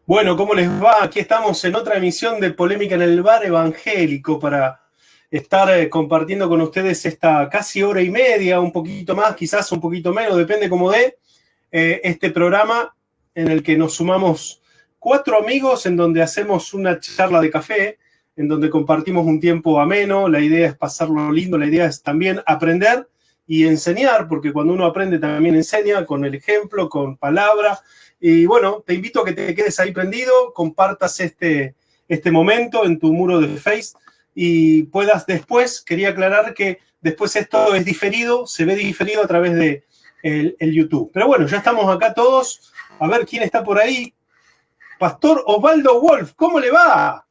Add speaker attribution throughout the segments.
Speaker 1: Bueno, ¿cómo les va? Aquí estamos en otra emisión de Polémica en el Bar Evangélico para estar compartiendo con ustedes esta casi hora y media, un poquito más, quizás un poquito menos, depende cómo dé, este programa en el que nos sumamos 4 amigos en donde hacemos una charla de café, en donde compartimos un tiempo ameno. La idea es pasarlo lindo, la idea es también aprender y enseñar, porque cuando uno aprende también enseña con el ejemplo, con palabra. Y bueno, te invito a que te quedes ahí prendido, compartas este momento en tu muro de Face y puedas después, quería aclarar que después esto es diferido, se ve diferido a través de el YouTube. Pero bueno, ya estamos acá todos, a ver quién está por ahí. Pastor Osvaldo Wolf, ¿cómo le va?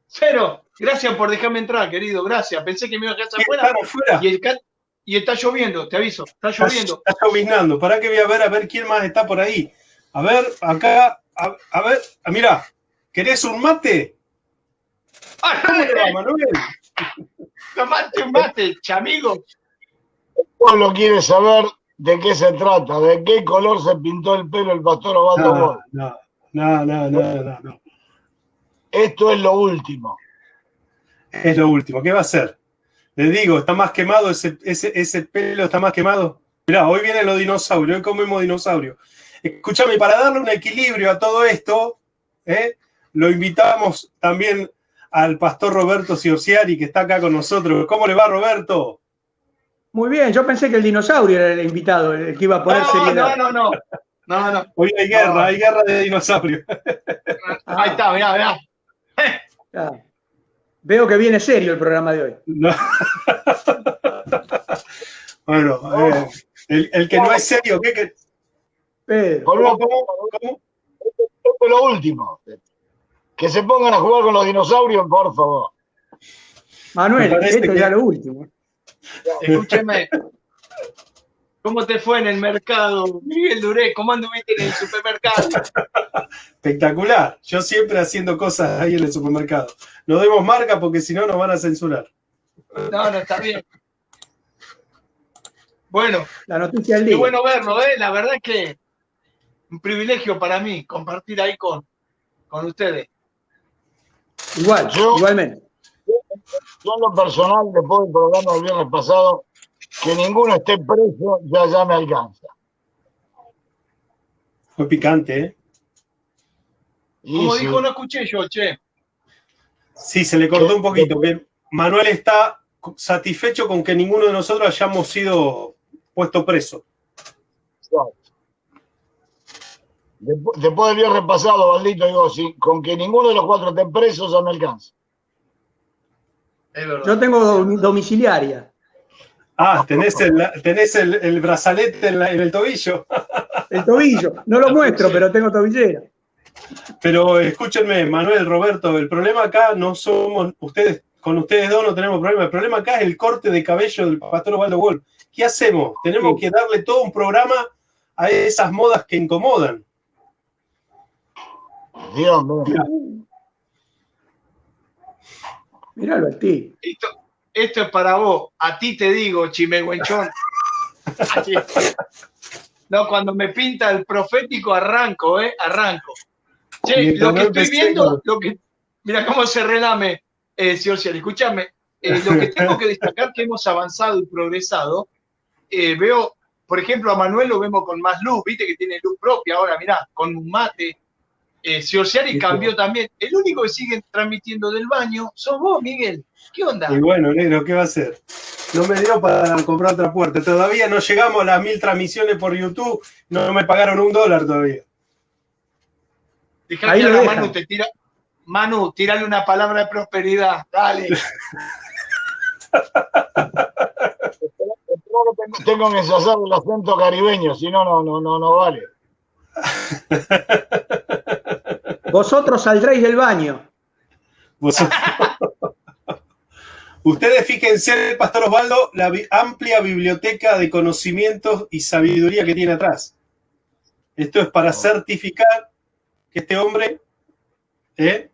Speaker 2: Cero, gracias por dejarme entrar, querido, gracias. Pensé que me iba a quedar afuera y está lloviendo, te aviso, está lloviendo.
Speaker 1: Está lloviznando, pará que voy a ver quién más está por ahí. A ver, acá, a ver, mirá, ¿querés un mate? ¿Cómo le va, Manuel?
Speaker 2: Tomate un mate, chamigo.
Speaker 3: El pueblo quiere saber de qué se trata, de qué color se pintó el pelo el pastor Osvaldo Wolf.
Speaker 1: No.
Speaker 3: Esto es lo último.
Speaker 1: Es lo último, ¿qué va a hacer? Les digo, está más quemado, ese pelo está más quemado. Mirá, hoy vienen los dinosaurios, hoy comemos dinosaurio. Escúchame, para darle un equilibrio a todo esto, lo invitamos también al pastor Roberto Ciorciari, que está acá con nosotros. ¿Cómo le va, Roberto?
Speaker 4: Muy bien, yo pensé que el dinosaurio era el invitado, el que iba a poner seriedad.
Speaker 2: No.
Speaker 1: Hoy hay guerra de dinosaurios.
Speaker 2: Ahí está, mirá.
Speaker 4: Veo que viene serio el programa de hoy.
Speaker 1: No. Bueno, el que no es serio, ¿qué?
Speaker 4: Pedro.
Speaker 1: ¿Cómo?
Speaker 3: Esto es lo último. Que se pongan a jugar con los dinosaurios, por favor.
Speaker 4: Manuel, esto es ya lo último.
Speaker 2: Escúcheme. ¿Cómo te fue en el mercado, Miguel Duré? ¿Cómo anduviste en el supermercado?
Speaker 1: Espectacular. Yo siempre haciendo cosas ahí en el supermercado. No demos marca porque si no nos van a censurar.
Speaker 2: No, está bien. Bueno,
Speaker 4: la noticia del día.
Speaker 2: Qué bueno verlo, ¿eh? La verdad es que un privilegio para mí compartir ahí con ustedes.
Speaker 4: Igualmente.
Speaker 3: Yo en lo personal, después del programa del viernes pasado, que ninguno esté preso, ya me alcanza.
Speaker 1: Fue picante, ¿eh?
Speaker 2: Como dijo, no escuché yo, che.
Speaker 1: Sí, se le cortó un poquito. Bien. Manuel está satisfecho con que ninguno de nosotros hayamos sido puesto preso.
Speaker 3: Después del viernes pasado, Valdito, digo, sí, con que ninguno de los 4 esté preso, ya me alcanza.
Speaker 2: Es verdad.
Speaker 4: Yo tengo domiciliaria.
Speaker 1: Ah, tenés el brazalete en el tobillo.
Speaker 4: El tobillo. No lo muestro, pero tengo tobillera.
Speaker 1: Pero escúchenme, Manuel, Roberto, el problema acá no somos ustedes, con ustedes dos no tenemos problema. El problema acá es el corte de cabello del pastor Osvaldo Wolf. ¿Qué hacemos? Tenemos que darle todo un programa a esas modas que incomodan.
Speaker 3: Dios mío.
Speaker 4: Míralo a ti.
Speaker 2: Esto es para vos. A ti te digo, chimehuenchón. No, cuando me pinta el profético arranco. Che, lo que estoy viendo, mira cómo se relame, Ciorciari, escúchame, lo que tengo que destacar que hemos avanzado y progresado, veo, por ejemplo, a Manuel lo vemos con más luz, viste que tiene luz propia ahora, mirá, con un mate. Ciorciari cambió también. El único que sigue transmitiendo del baño sos vos, Miguel. ¿Qué onda?
Speaker 1: Y bueno, negro, ¿qué va a hacer? No me dio para comprar otra puerta. Todavía no llegamos a las 1000 transmisiones por YouTube. No me pagaron $1 todavía.
Speaker 2: Dejá que ahora Manu te tira. Manu, tirale una palabra de prosperidad. Dale.
Speaker 3: Tengo que ensayar el acento caribeño, si no, no vale.
Speaker 4: Vosotros saldréis del baño.
Speaker 1: Ustedes fíjense, Pastor Osvaldo, la amplia biblioteca de conocimientos y sabiduría que tiene atrás. Esto es para certificar que este hombre,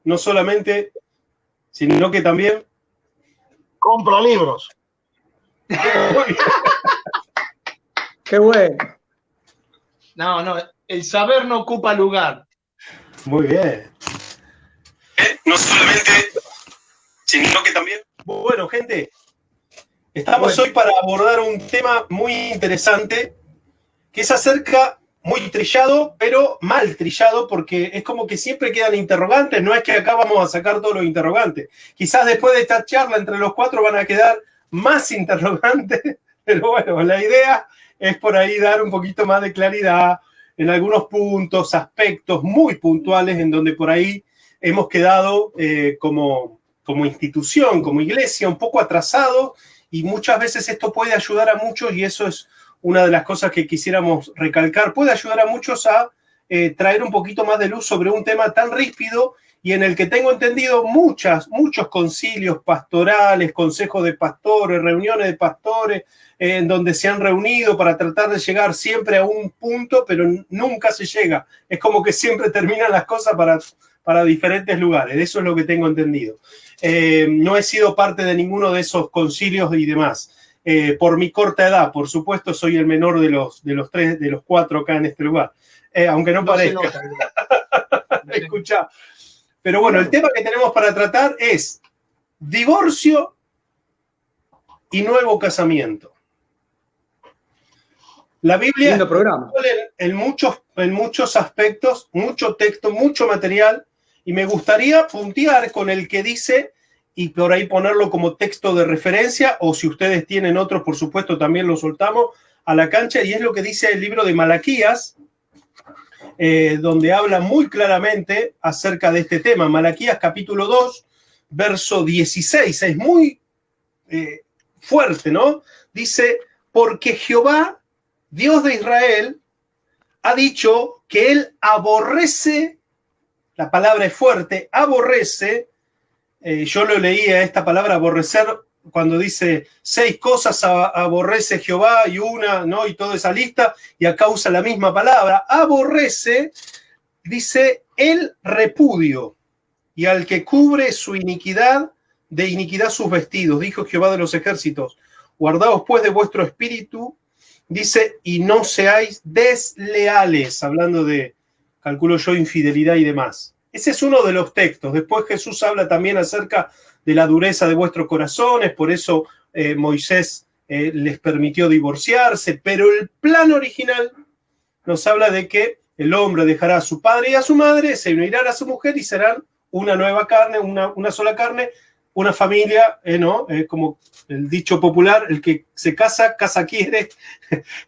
Speaker 1: no solamente, sino que también
Speaker 3: compra libros.
Speaker 4: Qué bueno.
Speaker 2: No, el saber no ocupa lugar.
Speaker 1: Muy bien. No solamente, sino que también... Bueno, gente, estamos hoy para abordar un tema muy interesante, que es acerca, muy trillado, pero mal trillado, porque es como que siempre quedan interrogantes, no es que acá vamos a sacar todos los interrogantes. Quizás después de esta charla entre los cuatro van a quedar más interrogantes, pero bueno, la idea es por ahí dar un poquito más de claridad en algunos puntos, aspectos muy puntuales en donde por ahí hemos quedado como institución, como iglesia, un poco atrasados, y muchas veces esto puede ayudar a muchos, y eso es una de las cosas que quisiéramos recalcar, puede ayudar a muchos a traer un poquito más de luz sobre un tema tan ríspido y en el que tengo entendido muchos concilios pastorales, consejos de pastores, reuniones de pastores, en donde se han reunido para tratar de llegar siempre a un punto, pero nunca se llega. Es como que siempre terminan las cosas para diferentes lugares. Eso es lo que tengo entendido. No he sido parte de ninguno de esos concilios y demás. Por mi corta edad, por supuesto, soy el menor de los cuatro acá en este lugar. Aunque no parezca. Escuchá. Pero bueno, el tema que tenemos para tratar es divorcio y nuevo casamiento. La Biblia en muchos aspectos, mucho texto, mucho material, y me gustaría puntear con el que dice, y por ahí ponerlo como texto de referencia, o si ustedes tienen otros, por supuesto, también lo soltamos a la cancha, y es lo que dice el libro de Malaquías, donde habla muy claramente acerca de este tema. Malaquías capítulo 2, verso 16, es muy fuerte, ¿no? Dice, porque Jehová, Dios de Israel, ha dicho que él aborrece, la palabra es fuerte, aborrece, yo lo leía esta palabra aborrecer cuando dice 6 cosas aborrece Jehová y una, ¿no? Y toda esa lista, y acá usa la misma palabra, aborrece, dice el repudio, y al que cubre su iniquidad, de iniquidad sus vestidos, dijo Jehová de los ejércitos, guardaos pues de vuestro espíritu, dice, y no seáis desleales, hablando de, calculo yo, infidelidad y demás. Ese es uno de los textos. Después Jesús habla también acerca de la dureza de vuestros corazones, por eso Moisés les permitió divorciarse, pero el plan original nos habla de que el hombre dejará a su padre y a su madre, se unirán a su mujer y serán una nueva carne, una sola carne, una familia, ¿no? Como el dicho popular, el que se casa, casa quiere,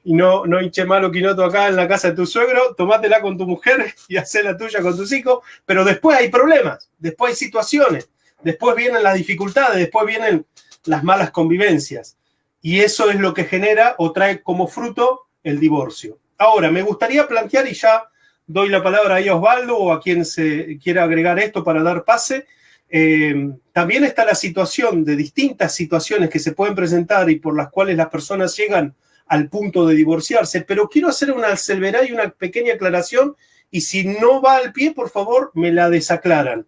Speaker 1: y no hinche malo quinoto acá en la casa de tu suegro, tomátela con tu mujer y hacé la tuya con tus hijos, pero después hay problemas, después hay situaciones, después vienen las dificultades, después vienen las malas convivencias, y eso es lo que genera o trae como fruto el divorcio. Ahora, me gustaría plantear, y ya doy la palabra ahí a Osvaldo o a quien se quiera agregar esto para dar pase. También está la situación de distintas situaciones que se pueden presentar y por las cuales las personas llegan al punto de divorciarse, pero quiero hacer una salvedad y una pequeña aclaración, y si no va al pie, por favor, me la desaclaran.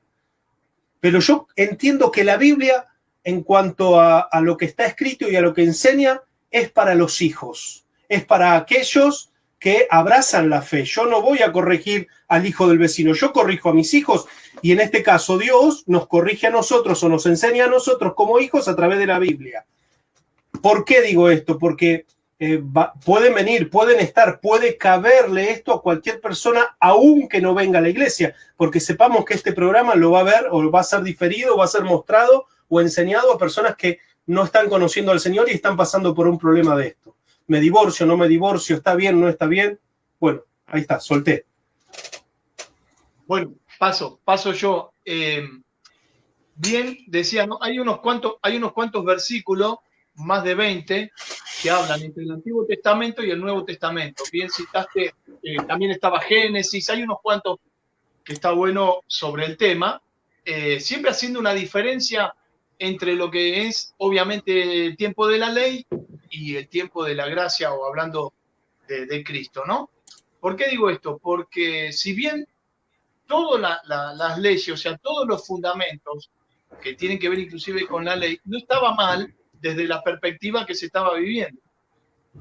Speaker 1: Pero yo entiendo que la Biblia, en cuanto a lo que está escrito y a lo que enseña, es para los hijos, es para aquellos que abrazan la fe. Yo no voy a corregir al hijo del vecino, yo corrijo a mis hijos, y en este caso Dios nos corrige a nosotros o nos enseña a nosotros como hijos a través de la Biblia. ¿Por qué digo esto? Porque pueden venir, pueden estar, puede caberle esto a cualquier persona, aunque no venga a la iglesia, porque sepamos que este programa lo va a ver o va a ser diferido, va a ser mostrado o enseñado a personas que no están conociendo al Señor y están pasando por un problema de esto. ¿Me divorcio, no me divorcio? ¿Está bien, no está bien? Bueno, ahí está, solté.
Speaker 2: Bueno, paso yo. Bien, decía, ¿no? Hay unos cuantos versículos, más de 20, que hablan entre el Antiguo Testamento y el Nuevo Testamento. Bien citaste, también estaba Génesis, hay unos cuantos que está bueno sobre el tema, siempre haciendo una diferencia entre lo que es, obviamente, el tiempo de la ley y el tiempo de la gracia, o hablando de Cristo, ¿no? ¿Por qué digo esto? Porque si bien todas las leyes, o sea, todos los fundamentos que tienen que ver inclusive con la ley, no estaba mal desde la perspectiva que se estaba viviendo.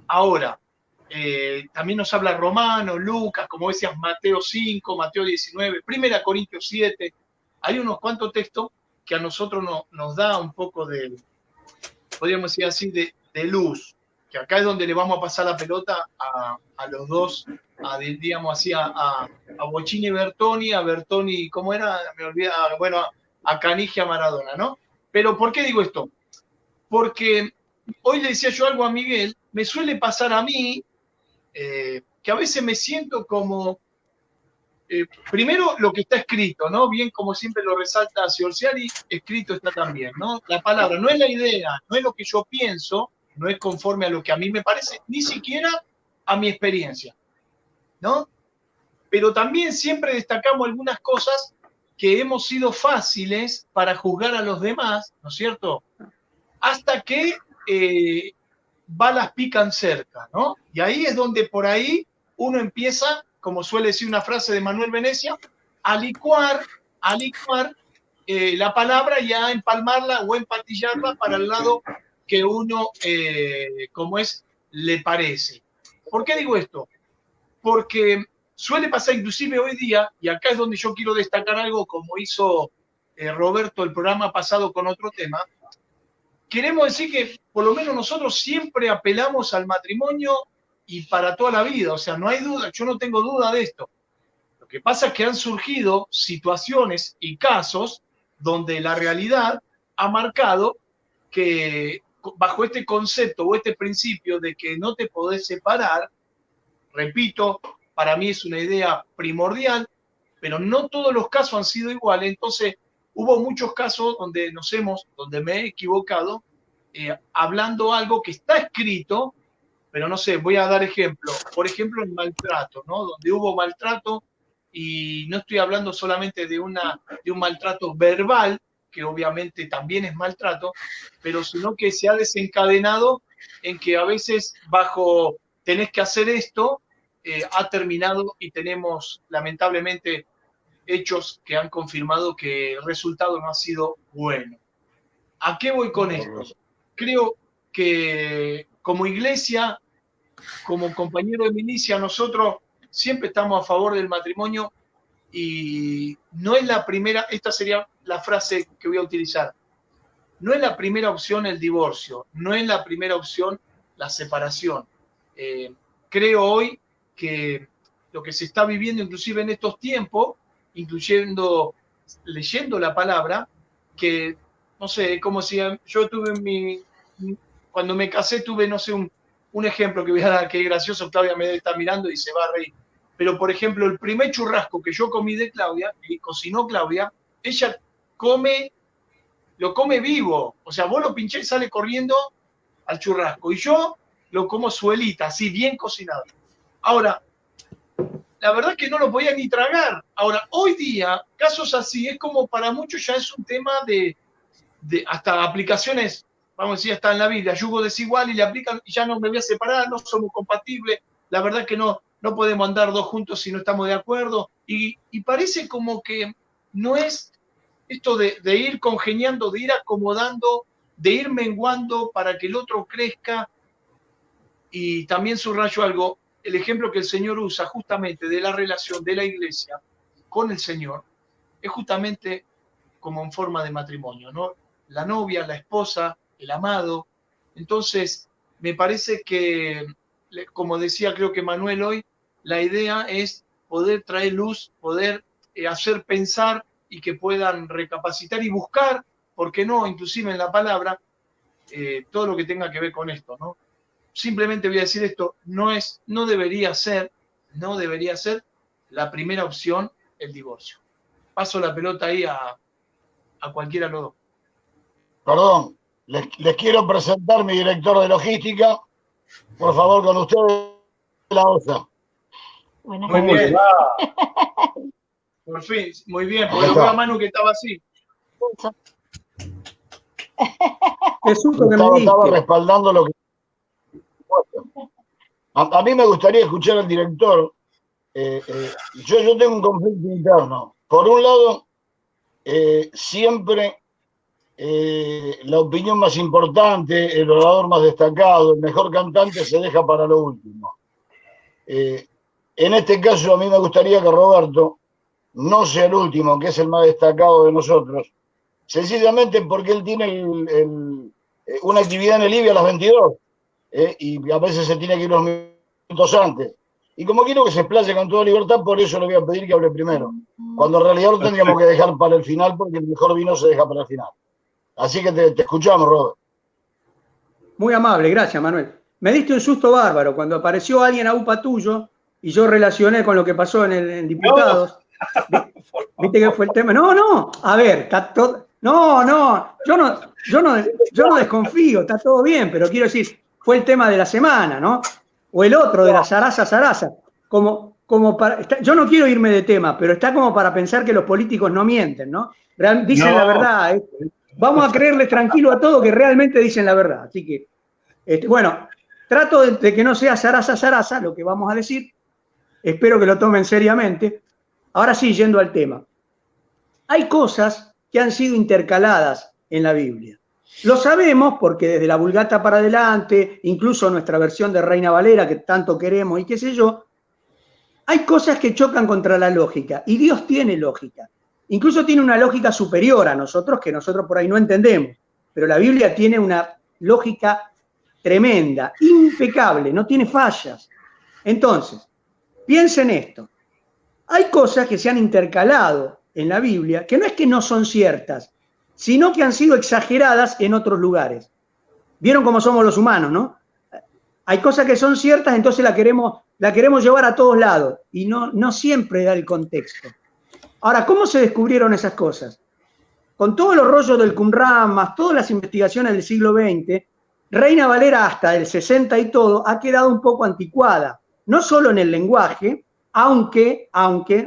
Speaker 2: Ahora, también nos habla Romanos, Lucas, como decías, Mateo 5, Mateo 19, 1 Corintios 7. Hay unos cuantos textos que a nosotros nos da un poco de, podríamos decir así, de luz, que acá es donde le vamos a pasar la pelota a los dos, digamos así, a Bochini y Bertoni, ¿cómo era? Me olvidé, bueno, a Canigia, Maradona, ¿no? Pero ¿por qué digo esto? Porque hoy le decía yo algo a Miguel, me suele pasar a mí, que a veces me siento como, primero lo que está escrito, ¿no? Bien como siempre lo resalta Sciorciari, escrito está también, ¿no? La palabra no es la idea, no es lo que yo pienso, no es conforme a lo que a mí me parece, ni siquiera a mi experiencia, ¿no? Pero también siempre destacamos algunas cosas que hemos sido fáciles para juzgar a los demás, ¿no es cierto? Hasta que balas pican cerca, ¿no? Y ahí es donde por ahí uno empieza, como suele decir una frase de Manuel Venecia, a licuar la palabra y a empalmarla o empatillarla para el lado que uno, como es, le parece. ¿Por qué digo esto? Porque suele pasar inclusive hoy día, y acá es donde yo quiero destacar algo como hizo Roberto el programa pasado con otro tema. Queremos decir que por lo menos nosotros siempre apelamos al matrimonio y para toda la vida, o sea, no hay duda, yo no tengo duda de esto. Lo que pasa es que han surgido situaciones y casos donde la realidad ha marcado que bajo este concepto o este principio de que no te podés separar, repito, para mí es una idea primordial, pero no todos los casos han sido iguales, entonces hubo muchos casos donde me he equivocado, hablando algo que está escrito, pero no sé, voy a dar ejemplo. Por ejemplo, el maltrato, ¿no? Donde hubo maltrato, y no estoy hablando solamente de un maltrato verbal, que obviamente también es maltrato, pero sino que se ha desencadenado en que a veces bajo tenés que hacer esto, ha terminado y tenemos lamentablemente hechos que han confirmado que el resultado no ha sido bueno. ¿A qué voy con esto? Creo que como iglesia, como compañero de milicia, nosotros siempre estamos a favor del matrimonio y no es la primera, esta sería la frase que voy a utilizar, no es la primera opción el divorcio, no es la primera opción la separación. Creo hoy que lo que se está viviendo inclusive en estos tiempos, incluyendo leyendo la palabra, que no sé, como si yo tuve cuando me casé tuve, no sé, un ejemplo que voy a dar, que es gracioso, Claudia me está mirando y se va a reír, pero por ejemplo, el primer churrasco que yo comí de Claudia, que cocinó Claudia, ella lo come vivo, o sea, vos lo pinché y sale corriendo al churrasco, y yo lo como suelita, así bien cocinado. Ahora, la verdad es que no lo podía ni tragar. Ahora, hoy día, casos así, es como para muchos ya es un tema de hasta aplicaciones, vamos a decir, hasta en la Biblia, yugo desigual y le aplican, y ya no me voy a separar, no somos compatibles, la verdad es que no podemos andar dos juntos si no estamos de acuerdo, y parece como que no es esto de ir congeniando, de ir acomodando, de ir menguando para que el otro crezca. Y también subrayo algo, el ejemplo que el Señor usa justamente de la relación de la iglesia con el Señor, es justamente como en forma de matrimonio, ¿no? La novia, la esposa, el amado. Entonces, me parece que, como decía creo que Manuel hoy, la idea es poder traer luz, poder hacer pensar y que puedan recapacitar y buscar, ¿por qué no? Inclusive en la palabra, todo lo que tenga que ver con esto, ¿no? Simplemente voy a decir esto, no debería ser la primera opción el divorcio. Paso la pelota ahí a cualquiera de los dos.
Speaker 3: Perdón, les quiero presentar mi director de logística. Por favor, con ustedes, la OSA.
Speaker 1: Muy bien.
Speaker 2: Por fin, muy bien, porque lo veo a Manu que estaba así.
Speaker 3: Estaba respaldando lo que... A mí me gustaría escuchar al director. Yo tengo un conflicto interno. Por un lado, siempre la opinión más importante, el orador más destacado, el mejor cantante se deja para lo último. En este caso, a mí me gustaría que Roberto no sea el último, que es el más destacado de nosotros, sencillamente porque él tiene una actividad en el IBE a las 22, y a veces se tiene que ir unos minutos antes. Y como quiero que se explaye con toda libertad, por eso le voy a pedir que hable primero, cuando en realidad lo tendríamos que dejar para el final, porque el mejor vino se deja para el final. Así que te escuchamos, Robert.
Speaker 4: Muy amable, gracias, Manuel. Me diste un susto bárbaro cuando apareció alguien a UPA tuyo y yo relacioné con lo que pasó en Diputados. No. ¿Viste que fue el tema? No, a ver, está todo. No, yo no desconfío, está todo bien, pero quiero decir, fue el tema de la semana, ¿no? O el otro, de la zaraza. Yo no quiero irme de tema, pero está como para pensar que los políticos no mienten, ¿no? Dicen la verdad. Vamos a creerles tranquilo a todos que realmente dicen la verdad. Así que, bueno, trato de que no sea zaraza lo que vamos a decir. Espero que lo tomen seriamente. Ahora sí, yendo al tema. Hay cosas que han sido intercaladas en la Biblia. Lo sabemos porque desde la Vulgata para adelante, incluso nuestra versión de Reina Valera, que tanto queremos y qué sé yo, hay cosas que chocan contra la lógica. Y Dios tiene lógica. Incluso tiene una lógica superior a nosotros, que nosotros por ahí no entendemos. Pero la Biblia tiene una lógica tremenda, impecable, no tiene fallas. Entonces, piensen esto. Hay cosas que se han intercalado en la Biblia que no es que no son ciertas, sino que han sido exageradas en otros lugares. ¿Vieron cómo somos los humanos, no? Hay cosas que son ciertas, entonces la queremos llevar a todos lados y no siempre da el contexto. Ahora, ¿cómo se descubrieron esas cosas? Con todos los rollos del Qumran, más todas las investigaciones del siglo XX, Reina Valera hasta el 60 y todo ha quedado un poco anticuada, no solo en el lenguaje, aunque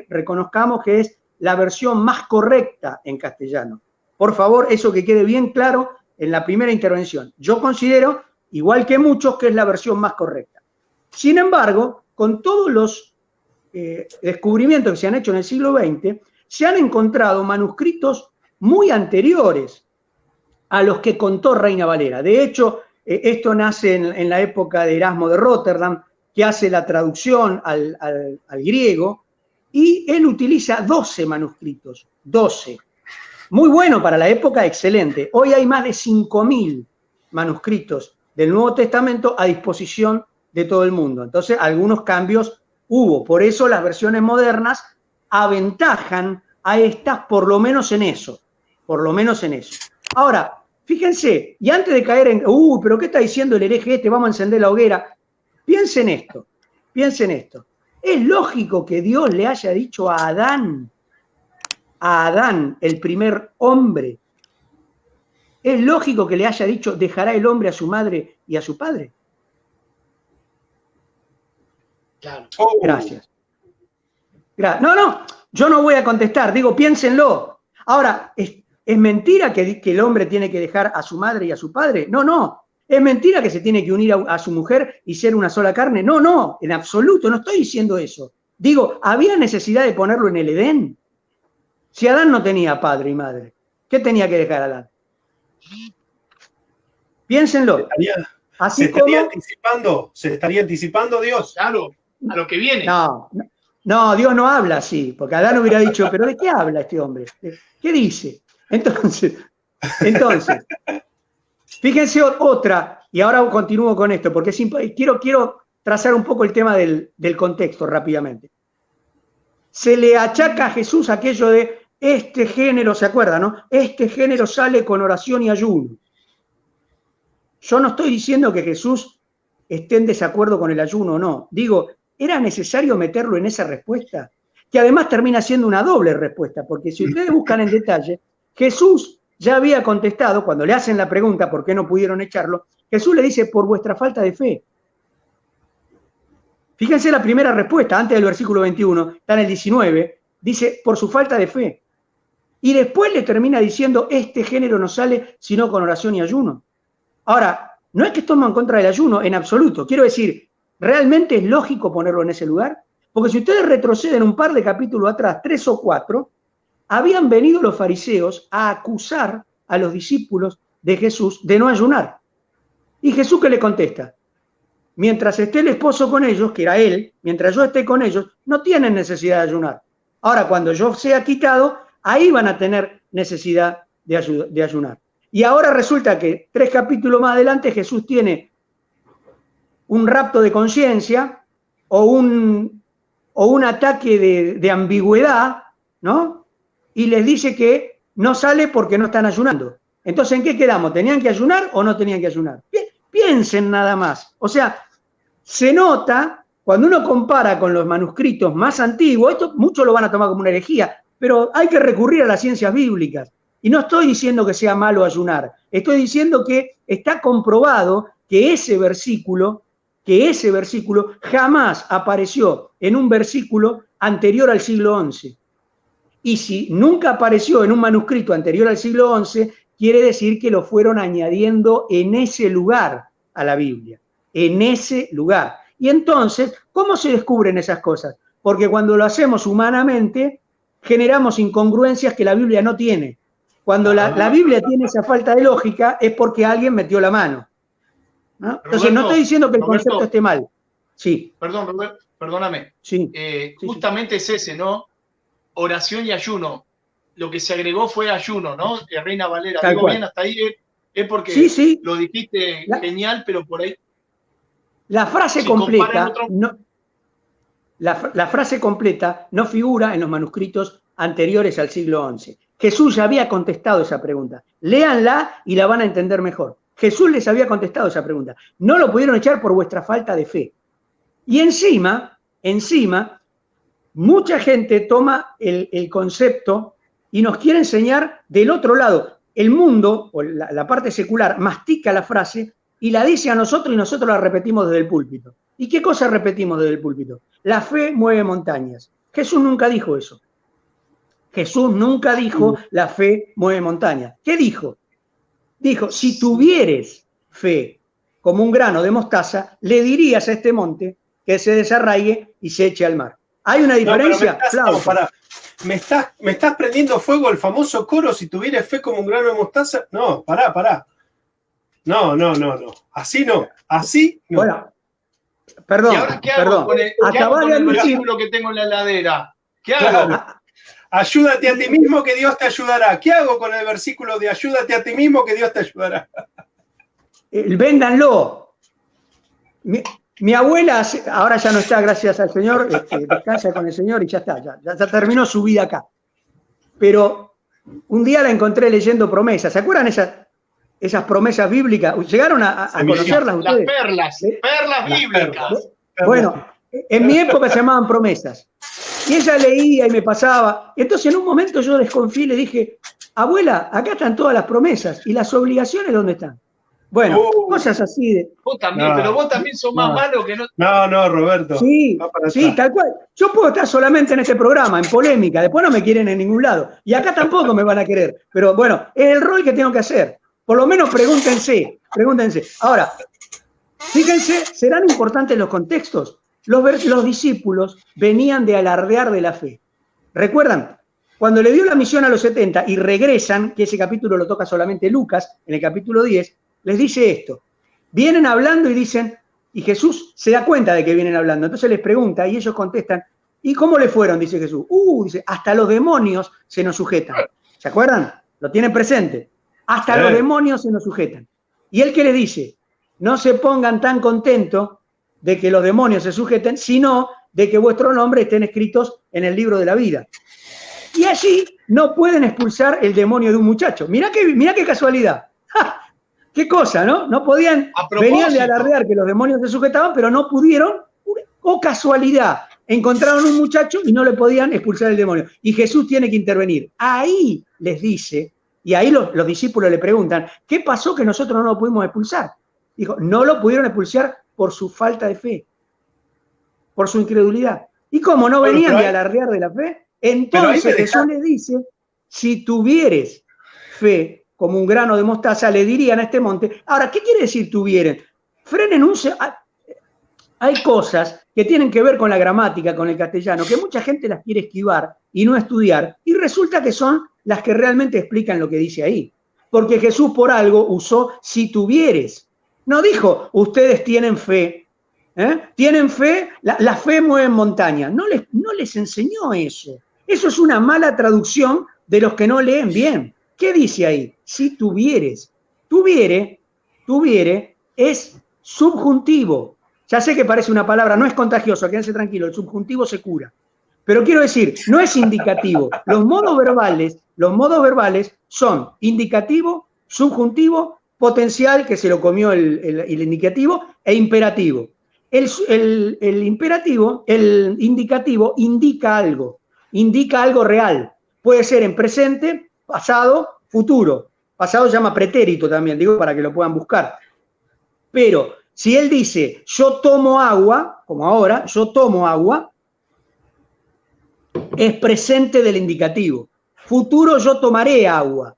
Speaker 4: reconozcamos que es la versión más correcta en castellano. Por favor, eso que quede bien claro en la primera intervención. Yo considero, igual que muchos, que es la versión más correcta. Sin embargo, con todos los descubrimientos que se han hecho en el siglo XX, se han encontrado manuscritos muy anteriores a los que contó Reina Valera. De hecho, esto nace en la época de Erasmo de Rotterdam, que hace la traducción al griego, y él utiliza 12 manuscritos, 12. Muy bueno para la época, excelente. Hoy hay más de 5.000 manuscritos del Nuevo Testamento a disposición de todo el mundo. Entonces, algunos cambios hubo. Por eso las versiones modernas aventajan a estas, por lo menos en eso. Por lo menos en eso. Ahora, fíjense, y antes de caer en, pero ¿qué está diciendo el hereje este? Vamos a encender la hoguera. Piensen esto. Es lógico que Dios le haya dicho a Adán, el primer hombre, es lógico que le haya dicho, dejará el hombre a su madre y a su padre.
Speaker 2: Claro.
Speaker 4: Gracias. No, yo no voy a contestar, digo, piénsenlo. Ahora, ¿es mentira que el hombre tiene que dejar a su madre y a su padre? No. ¿Es mentira que se tiene que unir a su mujer y ser una sola carne? No, en absoluto, no estoy diciendo eso. Digo, ¿había necesidad de ponerlo en el Edén? Si Adán no tenía padre y madre, ¿qué tenía que dejar Adán? Piénsenlo.
Speaker 1: ¿Se estaría anticipando Dios?
Speaker 2: Claro, a lo que viene.
Speaker 4: No, Dios no habla así, porque Adán hubiera dicho, ¿pero de qué habla este hombre? ¿Qué dice? Entonces, fíjense otra, y ahora continúo con esto, porque quiero trazar un poco el tema del contexto rápidamente. Se le achaca a Jesús aquello de este género, ¿se acuerdan, no? Este género sale con oración y ayuno. Yo no estoy diciendo que Jesús esté en desacuerdo con el ayuno o no. Digo, ¿era necesario meterlo en esa respuesta? Que además termina siendo una doble respuesta, porque si ustedes buscan en detalle, Jesús ya había contestado, cuando le hacen la pregunta por qué no pudieron echarlo, Jesús le dice, por vuestra falta de fe. Fíjense la primera respuesta, antes del versículo 21, está en el 19, dice, por su falta de fe. Y después le termina diciendo, este género no sale sino con oración y ayuno. Ahora, no es que estemos en contra del ayuno, en absoluto. Quiero decir, ¿realmente es lógico ponerlo en ese lugar? Porque si ustedes retroceden un par de capítulos atrás, 3 o 4, habían venido los fariseos a acusar a los discípulos de Jesús de no ayunar. ¿Y Jesús qué le contesta? mientras esté el esposo con ellos, que era él, mientras yo esté con ellos, no tienen necesidad de ayunar. Ahora, cuando yo sea quitado, ahí van a tener necesidad de ayunar. Y ahora resulta que 3 capítulos más adelante Jesús tiene un rapto de conciencia o un ataque de ambigüedad, ¿no? Y les dice que no sale porque no están ayunando. Entonces, ¿en qué quedamos? ¿Tenían que ayunar o no tenían que ayunar? Piensen nada más. O sea, se nota, cuando uno compara con los manuscritos más antiguos, esto muchos lo van a tomar como una herejía, pero hay que recurrir a las ciencias bíblicas. Y no estoy diciendo que sea malo ayunar, estoy diciendo que está comprobado que ese versículo jamás apareció en un versículo anterior al siglo XI. Y si nunca apareció en un manuscrito anterior al siglo XI, quiere decir que lo fueron añadiendo en ese lugar a la Biblia, en ese lugar. Y entonces, ¿cómo se descubren esas cosas? Porque cuando lo hacemos humanamente, generamos incongruencias que la Biblia no tiene. Cuando la Biblia tiene esa falta de lógica, es porque alguien metió la mano, ¿no? Entonces, Roberto, no estoy diciendo que el concepto esté mal. Sí.
Speaker 2: Perdón, Roberto, perdóname.
Speaker 4: Sí.
Speaker 2: Justamente es ese, ¿no? Oración y ayuno. Lo que se agregó fue ayuno, ¿no? Reina Valera.
Speaker 4: Tal
Speaker 2: Digo
Speaker 4: cual.
Speaker 2: bien, hasta ahí es porque
Speaker 4: sí.
Speaker 2: Lo dijiste genial, pero por ahí.
Speaker 4: La frase completa, la frase completa no figura en los manuscritos anteriores al siglo XI. Jesús ya había contestado esa pregunta. Léanla y la van a entender mejor. Jesús les había contestado esa pregunta. No lo pudieron echar por vuestra falta de fe. Y encima, mucha gente toma el concepto y nos quiere enseñar del otro lado. El mundo, o la parte secular, mastica la frase y la dice a nosotros y nosotros la repetimos desde el púlpito. ¿Y qué cosa repetimos desde el púlpito? La fe mueve montañas. Jesús nunca dijo eso. Jesús nunca dijo la fe mueve montañas. ¿Qué dijo? Dijo, si tuvieres fe como un grano de mostaza, le dirías a este monte que se desarraigue y se eche al mar. ¿Hay una diferencia?
Speaker 1: Me estás prendiendo fuego el famoso coro, si tuvieras fe como un grano de mostaza. No, pará. No. Así no.
Speaker 4: Bueno, perdón.
Speaker 2: ¿Y ahora qué hago con el versículo que tengo en la heladera? ¿Qué hago?
Speaker 1: Claro. Ayúdate a ti mismo que Dios te ayudará. ¿Qué hago con el versículo de ayúdate a ti mismo que Dios te ayudará?
Speaker 4: Véndanlo. Mi abuela, ahora ya no está, gracias al Señor, descansa con el Señor y ya está, ya terminó su vida acá. Pero un día la encontré leyendo promesas. ¿Se acuerdan esas promesas bíblicas? ¿Llegaron a conocerlas ustedes?
Speaker 2: Perlas bíblicas.
Speaker 4: Bueno, en mi época se llamaban promesas. Y ella leía y me pasaba. Entonces en un momento yo desconfié y le dije, abuela, acá están todas las promesas. ¿Y las obligaciones dónde están? Bueno, cosas así de...
Speaker 2: Vos también, pero vos también sos más malo que no...
Speaker 1: No, Roberto.
Speaker 4: Sí, tal cual. Yo puedo estar solamente en este programa, en polémica. Después no me quieren en ningún lado. Y acá tampoco me van a querer. Pero bueno, es el rol que tengo que hacer. Por lo menos pregúntense. Ahora, fíjense, ¿serán importantes los contextos? Los discípulos venían de alardear de la fe. ¿Recuerdan? Cuando le dio la misión a los 70 y regresan, que ese capítulo lo toca solamente Lucas, en el capítulo 10, les dice esto. Vienen hablando y dicen, y Jesús se da cuenta de que vienen hablando. Entonces les pregunta y ellos contestan, ¿y cómo le fueron? Dice Jesús. Dice, hasta los demonios se nos sujetan. ¿Se acuerdan? Lo tienen presente. Hasta los demonios se nos sujetan. ¿Y él qué les dice? No se pongan tan contentos de que los demonios se sujeten, sino de que vuestros nombres estén escritos en el libro de la vida. Y allí no pueden expulsar el demonio de un muchacho. Mirá qué casualidad. ¡Ja! Qué cosa, ¿no? No podían, venían de alardear que los demonios se sujetaban, pero no pudieron, o casualidad, encontraron un muchacho y no le podían expulsar el demonio. Y Jesús tiene que intervenir. Ahí les dice, y ahí los discípulos le preguntan, ¿qué pasó que nosotros no lo pudimos expulsar? Dijo, no lo pudieron expulsar por su falta de fe, por su incredulidad. ¿Y cómo no venían de alardear de la fe? Entonces Jesús les dice, si tuvieres fe como un grano de mostaza, le dirían a este monte. Ahora, ¿qué quiere decir tuvieran? Frenen hay cosas que tienen que ver con la gramática, con el castellano, que mucha gente las quiere esquivar y no estudiar, y resulta que son las que realmente explican lo que dice ahí. Porque Jesús por algo usó si tuvieres. No dijo, ustedes tienen fe Tienen fe, la fe mueve montañas. No les enseñó eso. Eso es una mala traducción de los que no leen bien. ¿Qué dice ahí? Si tuvieres. Tuviere es subjuntivo. Ya sé que parece una palabra, no es contagioso, quédense tranquilos, el subjuntivo se cura. Pero quiero decir, no es indicativo. Los modos verbales son indicativo, subjuntivo, potencial, que se lo comió el indicativo, e imperativo. El indicativo indica algo real. Puede ser en presente, pasado, futuro. Pasado se llama pretérito también, digo, para que lo puedan buscar. Pero si él dice, yo tomo agua, como ahora, yo tomo agua, es presente del indicativo. Futuro, yo tomaré agua.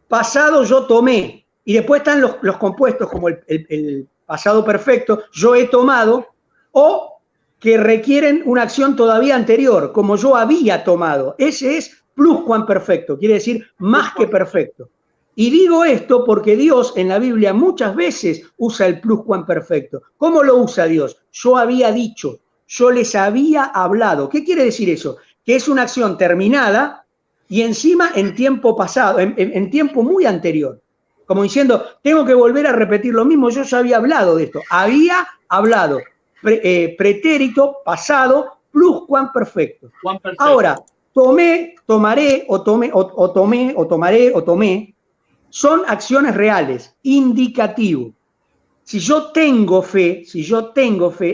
Speaker 4: Pasado, yo tomé. Y después están los compuestos como el pasado perfecto, yo he tomado, o que requieren una acción todavía anterior, como yo había tomado. Ese es pluscuamperfecto, quiere decir más que perfecto. Y digo esto porque Dios en la Biblia muchas veces usa el pluscuamperfecto. ¿Cómo lo usa Dios? Yo había dicho, yo les había hablado. ¿Qué quiere decir eso? Que es una acción terminada y encima en tiempo pasado, en tiempo muy anterior. Como diciendo, tengo que volver a repetir lo mismo, yo ya había hablado de esto. Había hablado. Pretérito, pasado, pluscuamperfecto. Ahora, tomé, tomaré, o tomé, o tomé, o tomaré, o tomé, son acciones reales, indicativo. Si yo tengo fe,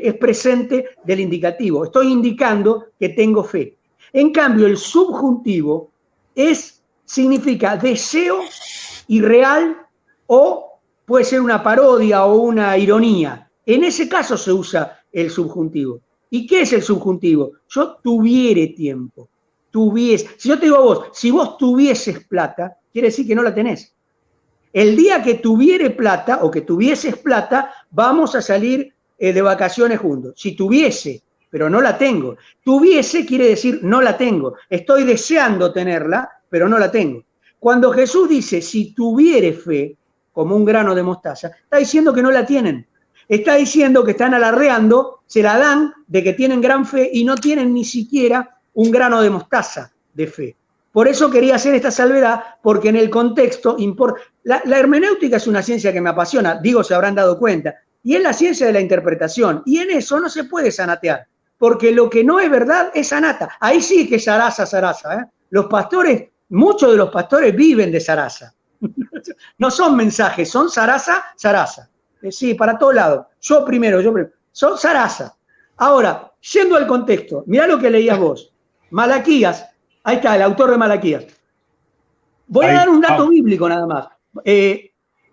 Speaker 4: es presente del indicativo. Estoy indicando que tengo fe. En cambio, el subjuntivo significa deseo irreal o puede ser una parodia o una ironía. En ese caso se usa el subjuntivo. ¿Y qué es el subjuntivo? Yo tuviere tiempo. Si yo te digo a vos, si vos tuvieses plata, quiere decir que no la tenés. El día que tuviere plata o que tuvieses plata, vamos a salir de vacaciones juntos. Si tuviese, pero no la tengo. Tuviese quiere decir no la tengo. Estoy deseando tenerla, pero no la tengo. Cuando Jesús dice, si tuviere fe, como un grano de mostaza, está diciendo que no la tienen. Está diciendo que están alardeando, se la dan de que tienen gran fe y no tienen ni siquiera un grano de mostaza de fe. Por eso quería hacer esta salvedad, porque en el contexto importa. La hermenéutica es una ciencia que me apasiona, digo, se habrán dado cuenta, y es la ciencia de la interpretación, y en eso no se puede zanatear, porque lo que no es verdad es zanata. Ahí sí que zaraza, ¿eh? Los pastores, muchos de los pastores viven de zaraza. No son mensajes, son zaraza. Sí, para todos lados. Yo primero. Son zaraza. Ahora, yendo al contexto, mirá lo que leías vos. Malaquías, ahí está, el autor de Malaquías. Voy a dar un dato bíblico nada más.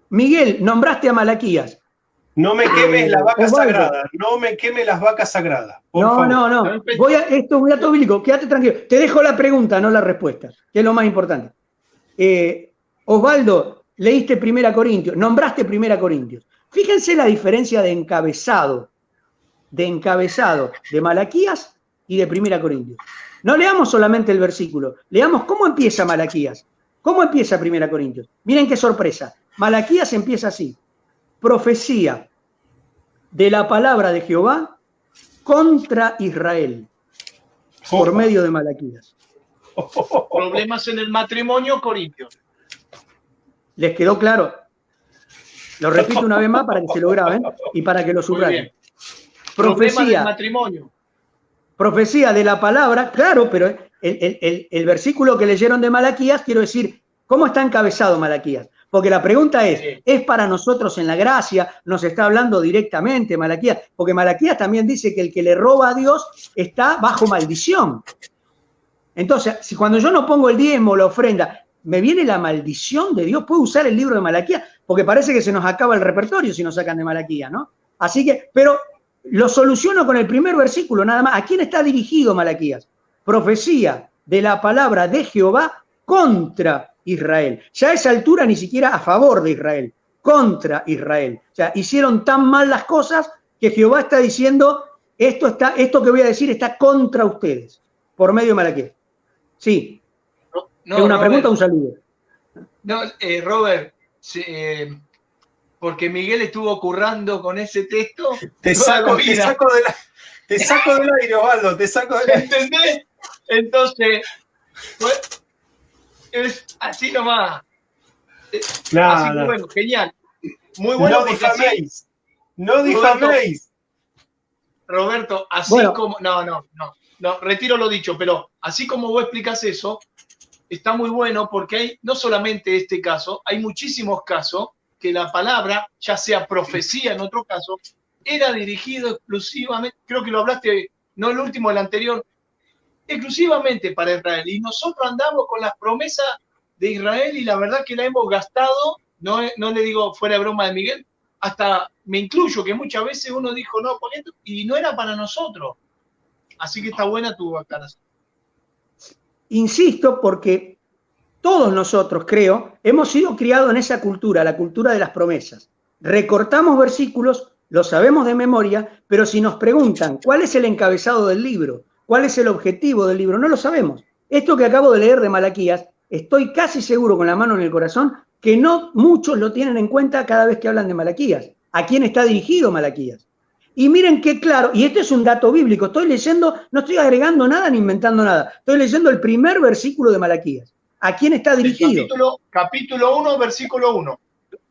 Speaker 4: Miguel, nombraste a Malaquías.
Speaker 1: No me quemes la vaca sagrada. No me quemes las vacas sagradas.
Speaker 4: No. Esto es un dato bíblico. Quédate tranquilo. Te dejo la pregunta, no la respuesta, que es lo más importante. Osvaldo, leíste 1 Corintios, nombraste 1 Corintios. Fíjense la diferencia de encabezado de Malaquías y de 1 Corintios. No leamos solamente el versículo, leamos cómo empieza Malaquías. ¿Cómo empieza 1 Corintios? Miren qué sorpresa. Malaquías empieza así. Profecía de la palabra de Jehová contra Israel por medio de Malaquías.
Speaker 2: Problemas en el matrimonio, Corintios.
Speaker 4: ¿Les quedó claro? Lo repito una vez más para que se lo graben y para que lo subrayen.
Speaker 2: Problemas del matrimonio.
Speaker 4: Profecía de la palabra, claro, pero el versículo que leyeron de Malaquías, quiero decir, ¿cómo está encabezado Malaquías? Porque la pregunta ¿es para nosotros en la gracia? ¿Nos está hablando directamente Malaquías? Porque Malaquías también dice que el que le roba a Dios está bajo maldición. Entonces, si cuando yo no pongo el diezmo, la ofrenda, me viene la maldición de Dios, puedo usar el libro de Malaquías, porque parece que se nos acaba el repertorio si nos sacan de Malaquías, ¿no? Así que, pero lo soluciono con el primer versículo, nada más. ¿A quién está dirigido Malaquías? Profecía de la palabra de Jehová contra Israel. Ya a esa altura ni siquiera a favor de Israel, contra Israel. O sea, hicieron tan mal las cosas que Jehová está diciendo, esto que voy a decir está contra ustedes, por medio de Malaquías. Sí.
Speaker 2: No,
Speaker 4: ¿Es una
Speaker 2: Robert,
Speaker 4: pregunta o un saludo?
Speaker 2: No, Robert, porque Miguel estuvo currando con ese texto.
Speaker 1: Te saco del aire, Osvaldo, te saco del aire.
Speaker 2: ¿Entendés? Entonces, pues, es así nomás. Así que bueno, genial. Muy bueno.
Speaker 1: No difaméis. No difaméis.
Speaker 2: Roberto, así
Speaker 4: bueno,
Speaker 2: como. No, retiro lo dicho, pero así como vos explicas eso, está muy bueno porque hay no solamente este caso, hay muchísimos casos que la palabra, ya sea profecía en otro caso, era dirigido exclusivamente, creo que lo hablaste, no el último, el anterior, exclusivamente para Israel. Y nosotros andamos con las promesas de Israel y la verdad que la hemos gastado, no le digo fuera de broma de Miguel, hasta me incluyo que muchas veces uno dijo, no, por esto, y no era para nosotros. Así que está buena tu aclaración.
Speaker 4: Insisto, porque todos nosotros, creo, hemos sido criados en esa cultura, la cultura de las promesas. Recortamos versículos, lo sabemos de memoria, pero si nos preguntan cuál es el encabezado del libro, cuál es el objetivo del libro, no lo sabemos. Esto que acabo de leer de Malaquías, estoy casi seguro con la mano en el corazón que no muchos lo tienen en cuenta cada vez que hablan de Malaquías. ¿A quién está dirigido Malaquías? Y miren qué claro, y este es un dato bíblico, estoy leyendo, no estoy agregando nada ni inventando nada, estoy leyendo el primer versículo de Malaquías. ¿A quién está dirigido?
Speaker 2: Capítulo 1, versículo 1.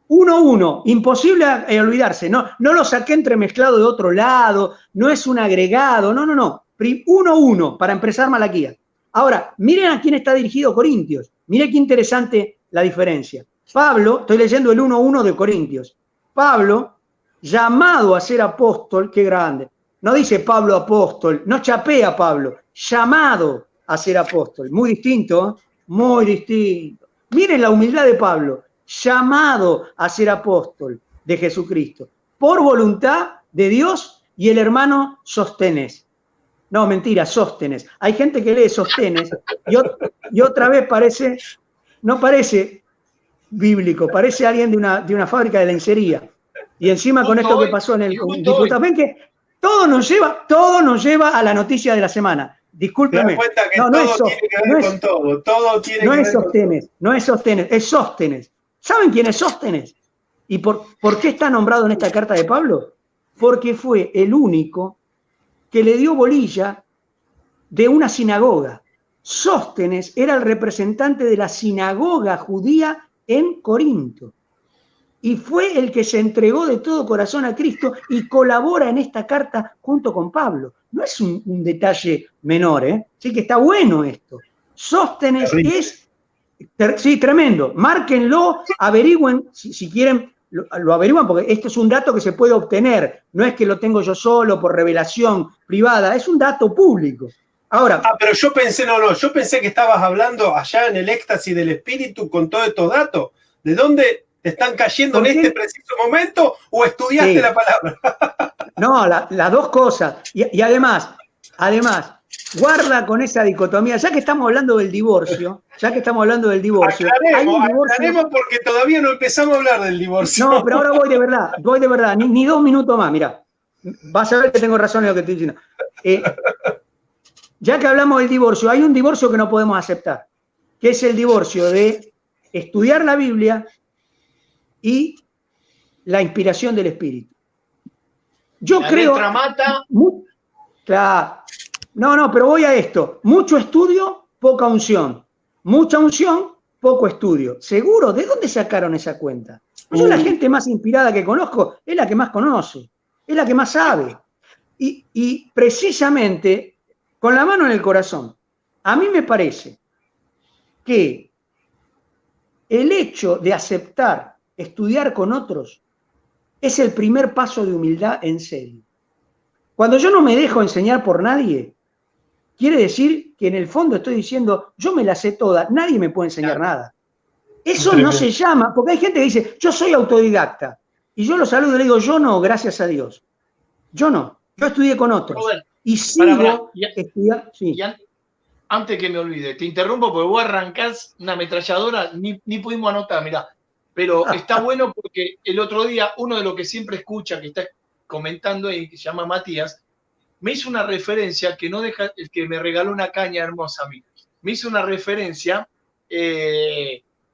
Speaker 4: 1:1, imposible olvidarse, no lo saqué entremezclado de otro lado, no es un agregado, no. 1:1, para empezar Malaquías. Ahora, miren a quién está dirigido Corintios, miren qué interesante la diferencia. Pablo, estoy leyendo el 1:1 de Corintios, Pablo, llamado a ser apóstol, qué grande, no dice Pablo apóstol, no chapea Pablo, llamado a ser apóstol, muy distinto, ¿eh? Muy distinto. Miren la humildad de Pablo, llamado a ser apóstol de Jesucristo, por voluntad de Dios y el hermano Sóstenes. No, mentira, Sóstenes. Hay gente que lee Sóstenes y otra vez no parece bíblico, parece alguien de una fábrica de lencería. Y encima con esto que pasó en el diputado, ven que todo nos lleva a la noticia de la semana. Discúlpeme.
Speaker 1: No es
Speaker 4: Sóstenes, es Sóstenes. ¿Saben quién es Sóstenes? ¿Y por qué está nombrado en esta carta de Pablo? Porque fue el único que le dio bolilla de una sinagoga. Sóstenes era el representante de la sinagoga judía en Corinto. Y fue el que se entregó de todo corazón a Cristo y colabora en esta carta junto con Pablo. No es un detalle menor, ¿eh? Sí que está bueno esto. Sóstenes es, sí, tremendo. Márquenlo, averigüen, si quieren, lo averiguan, porque esto es un dato que se puede obtener. No es que lo tengo yo solo por revelación privada, es un dato público. Ahora.
Speaker 1: Pero yo pensé que estabas hablando allá en el éxtasis del espíritu con todos estos datos. ¿De dónde te están cayendo en este preciso momento o estudiaste la palabra?
Speaker 4: No, las dos cosas. Y además, guarda con esa dicotomía. Ya que estamos hablando del divorcio,
Speaker 1: aclaremos porque todavía no empezamos a hablar del divorcio.
Speaker 4: No, pero ahora voy de verdad, ni 2 minutos más, mirá. Vas a ver que tengo razón en lo que estoy diciendo. Ya que hablamos del divorcio, hay un divorcio que no podemos aceptar, que es el divorcio de estudiar la Biblia y la inspiración del Espíritu. Yo creo.
Speaker 2: Letra mata.
Speaker 4: Claro. No, pero voy a esto. Mucho estudio, poca unción. Mucha unción, poco estudio. ¿Seguro? ¿De dónde sacaron esa cuenta? Yo la gente más inspirada que conozco es la que más conoce, es la que más sabe. Y precisamente, con la mano en el corazón, a mí me parece que el hecho de aceptar estudiar con otros es el primer paso de humildad en serio. Cuando yo no me dejo enseñar por nadie, quiere decir que en el fondo estoy diciendo, yo me la sé toda, nadie me puede enseñar nada. Eso no se llama, porque hay gente que dice, yo soy autodidacta. Y yo lo saludo y le digo, yo no, gracias a Dios. Yo no, yo estudié con otros.
Speaker 2: Robert,
Speaker 4: y sigo estudiando. Sí.
Speaker 2: Antes que me olvide, te interrumpo porque vos arrancás una ametralladora, ni pudimos anotar, mirá. Pero está bueno porque el otro día, uno de los que siempre escucha, que está comentando ahí, que se llama Matías, me hizo una referencia que no deja, el que me regaló una caña hermosa a mí. Me hizo una referencia,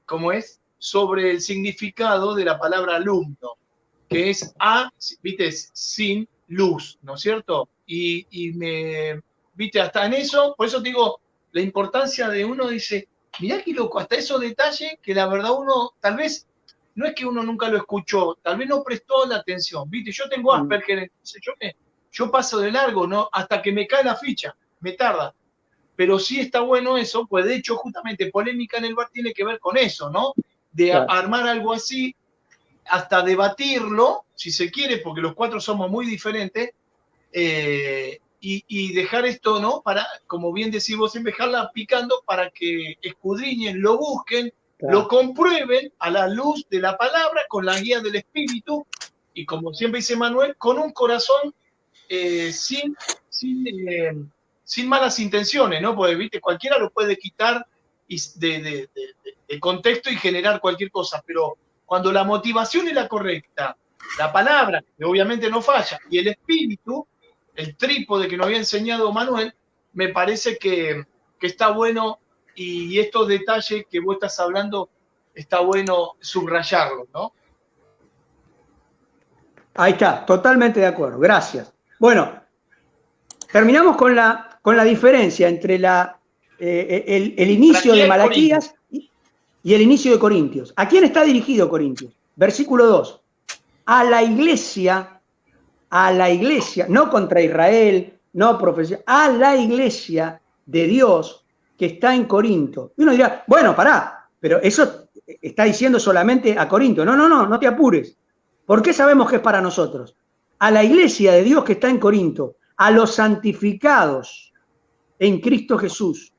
Speaker 2: ¿cómo es? Sobre el significado de la palabra alumno. que es A, viste, es sin luz, ¿no es cierto? Y me, viste, hasta en eso, por eso digo, la importancia de uno dice, mirá qué loco, hasta esos detalles que la verdad uno, tal vez, no es que uno nunca lo escuchó, tal vez no prestó la atención, viste, yo tengo Asperger, entonces yo paso de largo, ¿no? Hasta que me cae la ficha, me tarda. Pero sí está bueno eso, pues de hecho justamente Polémica en el Bar tiene que ver con eso, ¿no? De armar algo así, hasta debatirlo, si se quiere, porque los cuatro somos muy diferentes, y dejar esto, ¿no? Para, como bien decís vos, dejarla picando para que escudriñen, lo busquen, lo comprueben a la luz de la palabra, con la guía del Espíritu, y como siempre dice Manuel, con un corazón sin malas intenciones, ¿no? Porque, viste, cualquiera lo puede quitar de contexto y generar cualquier cosa, pero cuando la motivación es la correcta, la palabra, que obviamente no falla, y el espíritu, el trípode que nos había enseñado Manuel, me parece que está bueno, y estos detalles que vos estás hablando, está bueno subrayarlos, ¿no?
Speaker 4: Ahí está, totalmente de acuerdo, gracias. Bueno, terminamos con la diferencia entre el inicio de Malaquías y el inicio de Corintios. ¿A quién está dirigido Corintios? Versículo 2. A la iglesia, no contra Israel, no profesión, a la iglesia de Dios que está en Corinto. Y uno dirá, bueno, pará, pero eso está diciendo solamente a Corinto. No te apures. ¿Por qué sabemos que es para nosotros? A la iglesia de Dios que está en Corinto, a los santificados en Cristo Jesús,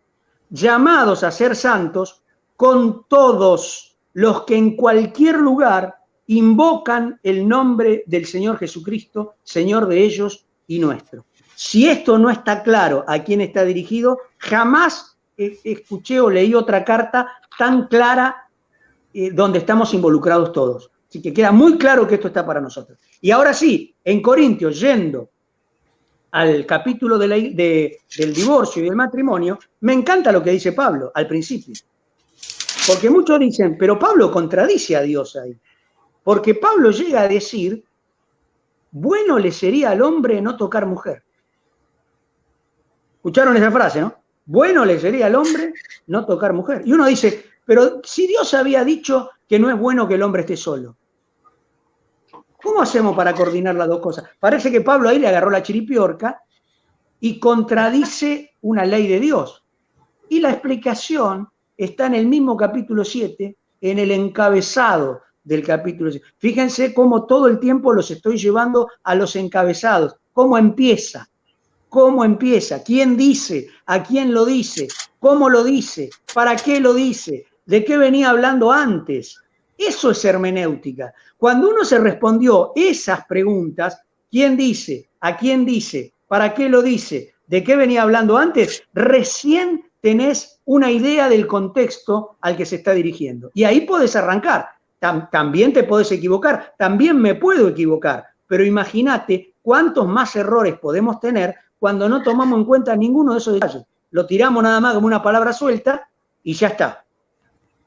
Speaker 4: llamados a ser santos, con todos los que en cualquier lugar invocan el nombre del Señor Jesucristo, Señor de ellos y nuestro. Si esto no está claro a quién está dirigido, jamás escuché o leí otra carta tan clara donde estamos involucrados todos. Así que queda muy claro que esto está para nosotros. Y ahora sí, en Corintios, yendo al capítulo del divorcio y del matrimonio, me encanta lo que dice Pablo al principio. Porque muchos dicen, pero Pablo contradice a Dios ahí. Porque Pablo llega a decir, bueno le sería al hombre no tocar mujer. ¿Escucharon esa frase, no? Bueno le sería al hombre no tocar mujer. Y uno dice, pero si Dios había dicho que no es bueno que el hombre esté solo, ¿cómo hacemos para coordinar las dos cosas? Parece que Pablo ahí le agarró la chiripiorca y contradice una ley de Dios. Y la explicación está en el mismo capítulo 7, en el encabezado del capítulo 7. Fíjense cómo todo el tiempo los estoy llevando a los encabezados. ¿Cómo empieza? ¿Cómo empieza? ¿Quién dice? ¿A quién lo dice? ¿Cómo lo dice? ¿Para qué lo dice? ¿De qué venía hablando antes? Eso es hermenéutica. Cuando uno se respondió esas preguntas, ¿quién dice? ¿A quién dice? ¿Para qué lo dice? ¿De qué venía hablando antes? Recién tenés una idea del contexto al que se está dirigiendo. Y ahí podés arrancar. También te podés equivocar, también me puedo equivocar, pero imagínate cuántos más errores podemos tener cuando no tomamos en cuenta ninguno de esos detalles. Lo tiramos nada más como una palabra suelta y ya está.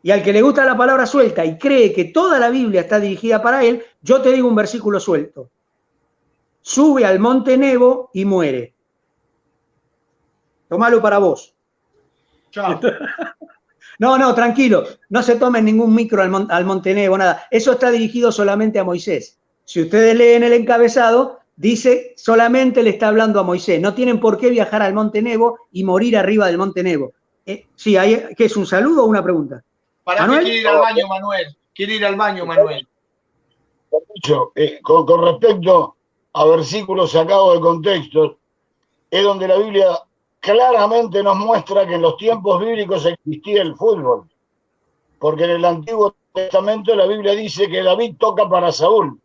Speaker 4: Y al que le gusta la palabra suelta y cree que toda la Biblia está dirigida para él, yo te digo un versículo suelto. Sube al monte Nebo y muere. Tómalo para vos.
Speaker 2: Chao.
Speaker 4: No, tranquilo, no se tomen ningún micro al monte Nebo, nada. Eso está dirigido solamente a Moisés. Si ustedes leen el encabezado, dice solamente le está hablando a Moisés. No tienen por qué viajar al monte Nebo y morir arriba del monte Nebo. Sí, ¿qué es un saludo o una pregunta?
Speaker 2: Para mí quiere ir al baño, Manuel. Quiere ir al baño, Manuel.
Speaker 3: Con respecto a versículos sacados de contexto, es donde la Biblia claramente nos muestra que en los tiempos bíblicos existía el fútbol. Porque en el Antiguo Testamento la Biblia dice que David toca para Saúl.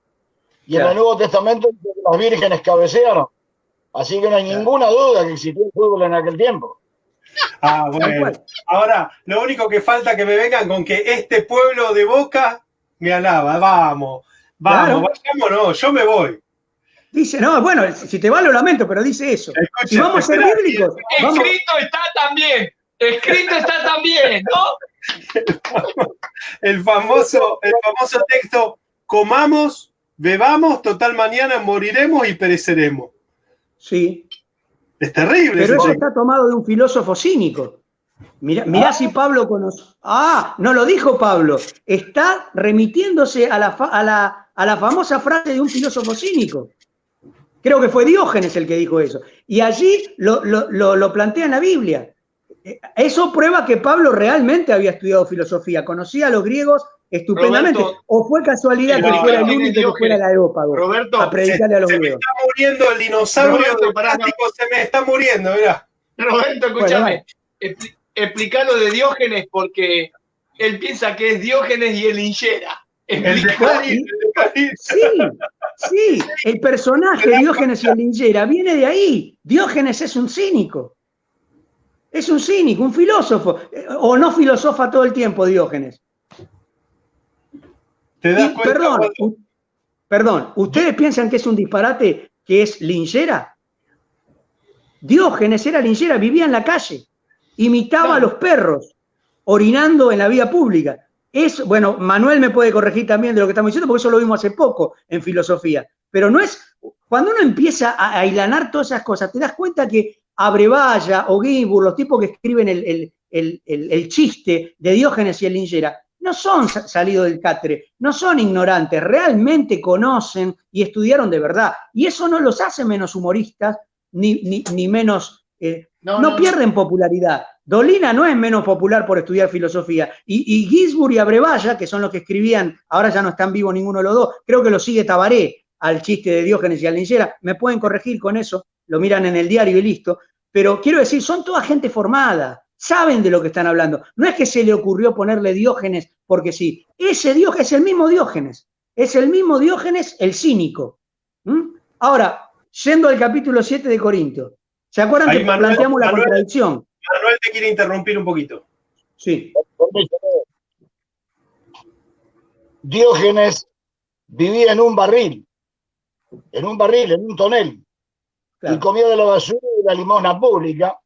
Speaker 3: Y en el Nuevo Testamento dice que las vírgenes cabecearon. Así que no hay ninguna duda que existió el fútbol en aquel tiempo.
Speaker 1: Ah, bueno. Ahora, lo único que falta es que me vengan con que este pueblo de Boca me alaba. Vamos, claro. Vayámonos, yo me voy.
Speaker 4: Dice, no, bueno, si te va lo lamento, pero dice eso.
Speaker 1: Escucha,
Speaker 4: si vamos a ser bíblicos.
Speaker 2: Escrito está también, ¿no?
Speaker 1: El famoso texto, comamos bebamos, total mañana moriremos y pereceremos.
Speaker 4: Sí.
Speaker 1: Es terrible.
Speaker 4: Pero eso está tomado de un filósofo cínico. Mirá si Pablo conoce. No lo dijo Pablo. Está remitiéndose a la famosa frase de un filósofo cínico. Creo que fue Diógenes el que dijo eso. Y allí lo plantea en la Biblia. Eso prueba que Pablo realmente había estudiado filosofía, conocía a los griegos estupendamente.
Speaker 2: Roberto,
Speaker 4: o fue casualidad que fuera el único que fuera el aerópago
Speaker 2: Roberto,
Speaker 4: a predicarle a los griegos.
Speaker 1: Se me está muriendo el dinosaurio del plástico, se me está muriendo, mirá.
Speaker 2: Roberto, escúchame. Explícalo de Diógenes porque él piensa que es Diógenes y él Lingera.
Speaker 4: Sí, el personaje Diógenes y el Lingera viene de ahí. Diógenes es un cínico. Es un cínico, un filósofo. O no filosofa todo el tiempo Diógenes.
Speaker 1: ¿Te das cuenta?
Speaker 4: Perdón, ¿ustedes piensan que es un disparate que es Lingera? Diógenes era Lingera, vivía en la calle, imitaba a los perros, orinando en la vía pública. Bueno, Manuel me puede corregir también de lo que estamos diciendo, porque eso lo vimos hace poco en filosofía. Pero no es, cuando uno empieza a hilanar todas esas cosas, te das cuenta que Abrevaya o Ginsburg, los tipos que escriben el chiste de Diógenes y el Lingera, no son salidos del catre, no son ignorantes, realmente conocen y estudiaron de verdad. Y eso no los hace menos humoristas, ni menos... no pierden popularidad. Dolina no es menos popular por estudiar filosofía. Y Ginsburg y Abrevaya, que son los que escribían, ahora ya no están vivos ninguno de los dos, creo que lo sigue Tabaré al chiste de Diógenes y al Lingera, me pueden corregir con eso, lo miran en el diario y listo. Pero quiero decir, son toda gente formada, saben de lo que están hablando. No es que se le ocurrió ponerle Diógenes porque sí. Ese Diógenes es el mismo Diógenes. Es el mismo Diógenes, el cínico. Ahora, yendo al capítulo 7 de Corintios. ¿Se acuerdan que planteamos la contradicción?
Speaker 1: Manuel te quiere interrumpir un poquito.
Speaker 4: Sí.
Speaker 3: Diógenes vivía en un barril, en un tonel. Claro. Y comía de la basura y de la limosna pública.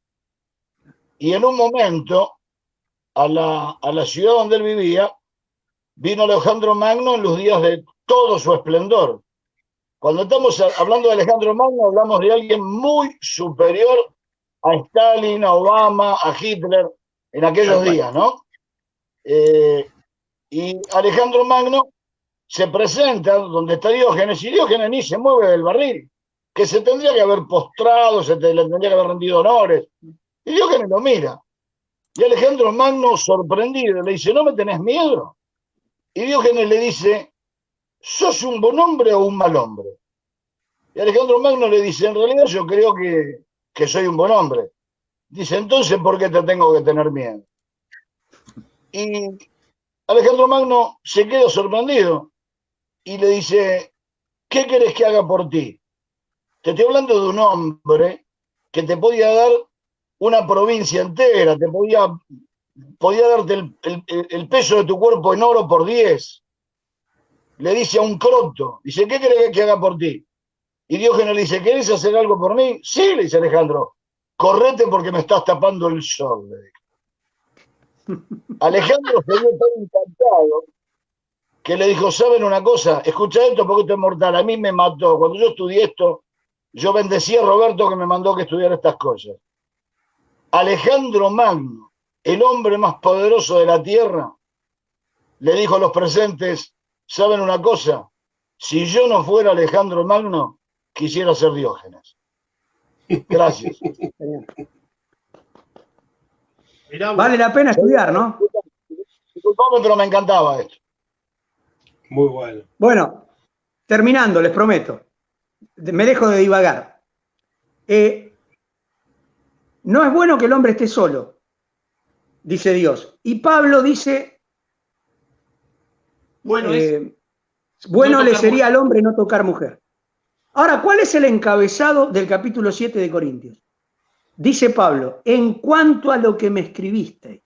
Speaker 3: Y en un momento, a la ciudad donde él vivía, vino Alejandro Magno en los días de todo su esplendor. Cuando estamos hablando de Alejandro Magno, hablamos de alguien muy superior a Stalin, a Obama, a Hitler, en aquellos días, ¿no? Y Alejandro Magno se presenta donde está Diógenes, y Diógenes ni se mueve del barril, que se tendría que haber postrado, le tendría que haber rendido honores. Y Diógenes lo mira. Y Alejandro Magno, sorprendido, le dice, ¿no me tenés miedo? Y Diógenes le dice, ¿sos un buen hombre o un mal hombre? Y Alejandro Magno le dice, en realidad yo creo que soy un buen hombre. Dice, entonces, ¿por qué te tengo que tener miedo? Y Alejandro Magno se queda sorprendido y le dice, ¿qué querés que haga por ti? Te estoy hablando de un hombre que te podía dar una provincia entera, podía darte el peso de tu cuerpo en oro por 10. Le dice a un croto, dice, ¿qué querés que haga por ti? Y Diógenes le dice, ¿querés hacer algo por mí? Sí, le dice Alejandro, correte porque me estás tapando el sol. Alejandro se vio tan encantado que le dijo, ¿saben una cosa? Escucha esto porque esto es mortal, a mí me mató. Cuando yo estudié esto, yo bendecí a Roberto que me mandó que estudiara estas cosas. Alejandro Magno, el hombre más poderoso de la tierra, le dijo a los presentes, ¿saben una cosa? Si yo no fuera Alejandro Magno, quisiera ser Diógenes. Gracias.
Speaker 4: Vale la pena estudiar, ¿no?
Speaker 3: Disculpame, pero me encantaba esto.
Speaker 1: Muy bueno.
Speaker 4: Bueno, terminando, les prometo. Me dejo de divagar. No es bueno que el hombre esté solo, dice Dios. Y Pablo dice, bueno le sería al hombre no tocar mujer. Ahora, ¿cuál es el encabezado del capítulo 7 de Corintios? Dice Pablo, en cuanto a lo que me escribisteis.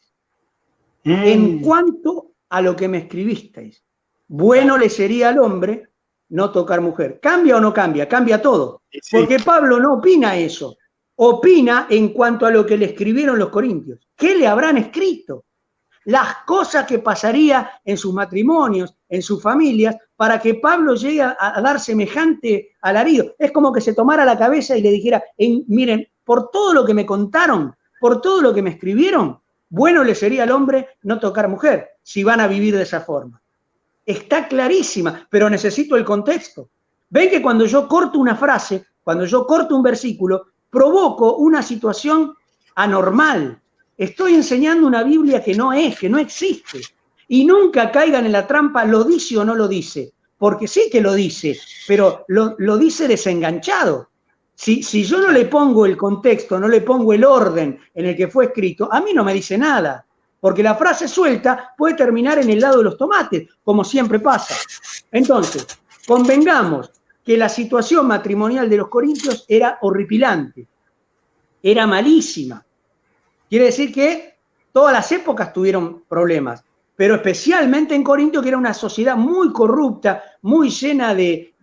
Speaker 4: En cuanto a lo que me escribisteis. Bueno le sería al hombre no tocar mujer. ¿Cambia o no cambia? Cambia todo. Porque Pablo no opina eso. Opina en cuanto a lo que le escribieron los corintios. ¿Qué le habrán escrito? las cosas que pasaría en sus matrimonios, en sus familias, para que Pablo llegue a dar semejante alarido. Es como que se tomara la cabeza y le dijera, miren, por todo lo que me contaron, por todo lo que me escribieron, bueno le sería al hombre no tocar mujer, si van a vivir de esa forma. Está clarísima, pero necesito el contexto. Ven que cuando yo corto una frase, cuando yo corto un versículo, provoco una situación anormal. Estoy enseñando una Biblia que no existe. Y nunca caigan en la trampa, lo dice o no lo dice. Porque sí que lo dice, pero lo dice desenganchado. Si yo no le pongo el contexto, no le pongo el orden en el que fue escrito, a mí no me dice nada. Porque la frase suelta puede terminar en el lado de los tomates, como siempre pasa. Entonces, convengamos que la situación matrimonial de los corintios era horripilante, era malísima. Quiere decir que todas las épocas tuvieron problemas, pero especialmente en Corinto, que era una sociedad muy corrupta, muy llena de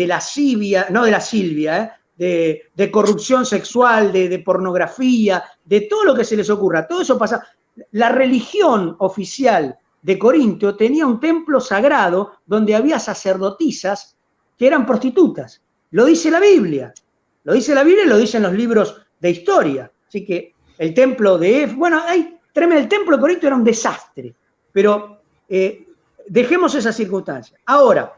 Speaker 4: lascivia, no de lascivia, de corrupción sexual, de pornografía, de todo lo que se les ocurra. Todo eso pasa. La religión oficial de Corinto tenía un templo sagrado donde había sacerdotisas que eran prostitutas. Lo dice la Biblia. Lo dice la Biblia y lo dicen los libros de historia. Así que el templo de el templo de Corinto era un desastre. Pero dejemos esa circunstancia. Ahora,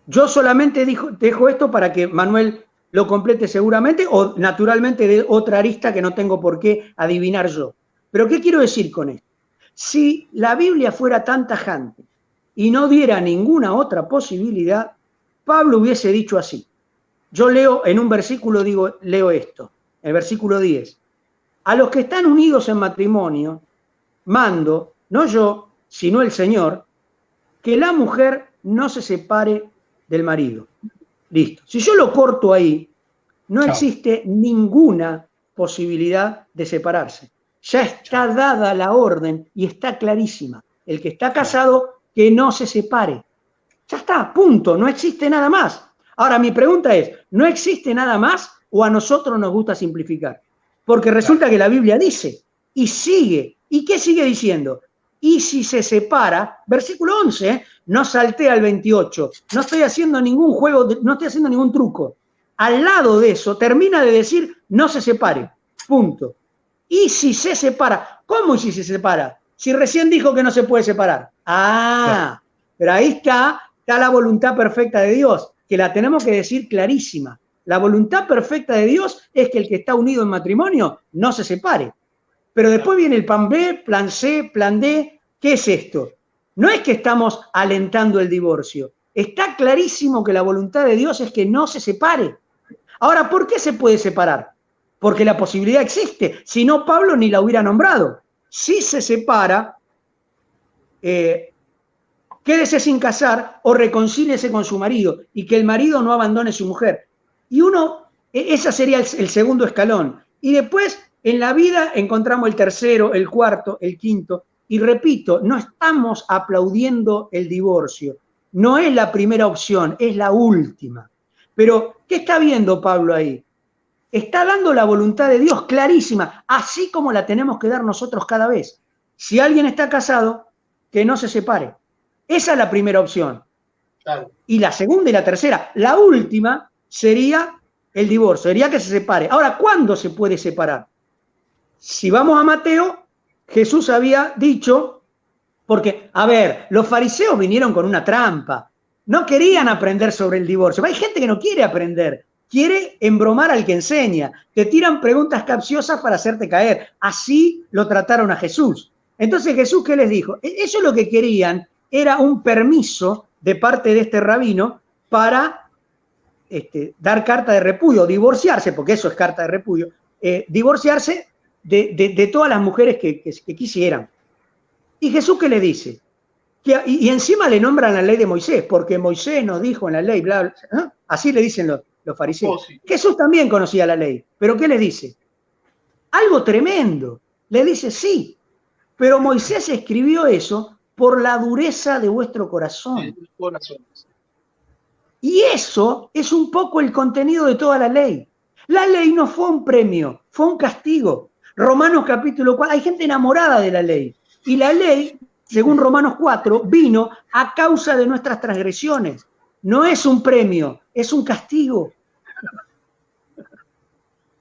Speaker 4: yo solamente dejo esto para que Manuel lo complete seguramente, o naturalmente de otra arista que no tengo por qué adivinar yo. Pero ¿qué quiero decir con esto? Si la Biblia fuera tan tajante y no diera ninguna otra posibilidad, Pablo hubiese dicho así. Yo leo en un versículo, leo esto, el versículo 10. A los que están unidos en matrimonio, mando, no yo, sino el Señor, que la mujer no se separe del marido. Listo. Si yo lo corto ahí, no existe ninguna posibilidad de separarse. Ya está dada la orden y está clarísima. El que está casado, que no se separe. Ya está, punto. No existe nada más. Ahora, mi pregunta es, ¿no existe nada más o a nosotros nos gusta simplificar? Porque resulta que la Biblia dice, y sigue. ¿Y qué sigue diciendo? Y si se separa, versículo 11, no salté al 28, no estoy haciendo ningún juego, no estoy haciendo ningún truco. Al lado de eso, termina de decir, no se separe, punto. Y si se separa, ¿cómo y si se separa? Si recién dijo que no se puede separar. Pero ahí está la voluntad perfecta de Dios, que la tenemos que decir clarísima. La voluntad perfecta de Dios es que el que está unido en matrimonio no se separe. Pero después viene el plan B, plan C, plan D. ¿Qué es esto? No es que estamos alentando el divorcio. Está clarísimo que la voluntad de Dios es que no se separe. Ahora, ¿por qué se puede separar? Porque la posibilidad existe. Si no, Pablo ni la hubiera nombrado. Si se separa, quédese sin casar o reconcíliese con su marido y que el marido no abandone a su mujer. Y ese sería el segundo escalón. Y después, en la vida encontramos el tercero, el cuarto, el quinto. Y repito, no estamos aplaudiendo el divorcio. No es la primera opción, es la última. Pero, ¿qué está viendo Pablo ahí? Está dando la voluntad de Dios clarísima, así como la tenemos que dar nosotros cada vez. Si alguien está casado, que no se separe. Esa es la primera opción. Claro. Y la segunda y la tercera. La última sería el divorcio, sería que se separe. Ahora, ¿cuándo se puede separar? Si vamos a Mateo, Jesús había dicho, porque, a ver, los fariseos vinieron con una trampa. No querían aprender sobre el divorcio. Hay gente que no quiere aprender. Quiere embromar al que enseña. Te tiran preguntas capciosas para hacerte caer. Así lo trataron a Jesús. Entonces, ¿Jesús qué les dijo? Ellos lo que querían era un permiso de parte de este rabino para dar carta de repudio, divorciarse, porque eso es carta de repudio, divorciarse de todas las mujeres que quisieran. ¿Y Jesús qué le dice? Y encima le nombran la ley de Moisés, porque Moisés nos dijo en la ley, bla, bla, ¿no? Así le dicen los fariseos. Sí. Jesús también conocía la ley, pero ¿qué le dice? Algo tremendo. Le dice, sí, pero Moisés escribió eso por la dureza de vuestro corazón. Y eso es un poco el contenido de toda la ley. La ley no fue un premio, fue un castigo. Romanos capítulo 4, hay gente enamorada de la ley. Y la ley, según Romanos 4, vino a causa de nuestras transgresiones. No es un premio, es un castigo.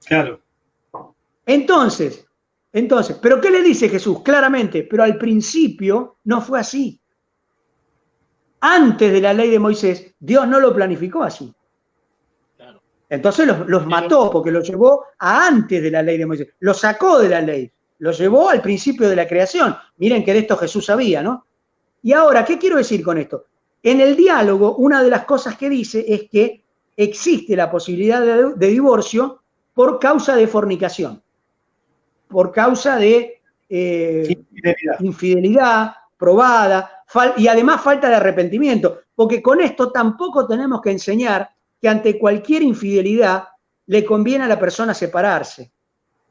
Speaker 1: Claro.
Speaker 4: Entonces, ¿pero qué le dice Jesús? Claramente, pero al principio no fue así. Antes de la ley de Moisés, Dios no lo planificó así. Entonces los mató porque los llevó a antes de la ley de Moisés. Los sacó de la ley, los llevó al principio de la creación. Miren que de esto Jesús sabía, ¿no? Y ahora, ¿qué quiero decir con esto? En el diálogo, una de las cosas que dice es que existe la posibilidad de divorcio por causa de fornicación, por causa de infidelidad probada, y además falta de arrepentimiento, porque con esto tampoco tenemos que enseñar que ante cualquier infidelidad le conviene a la persona separarse.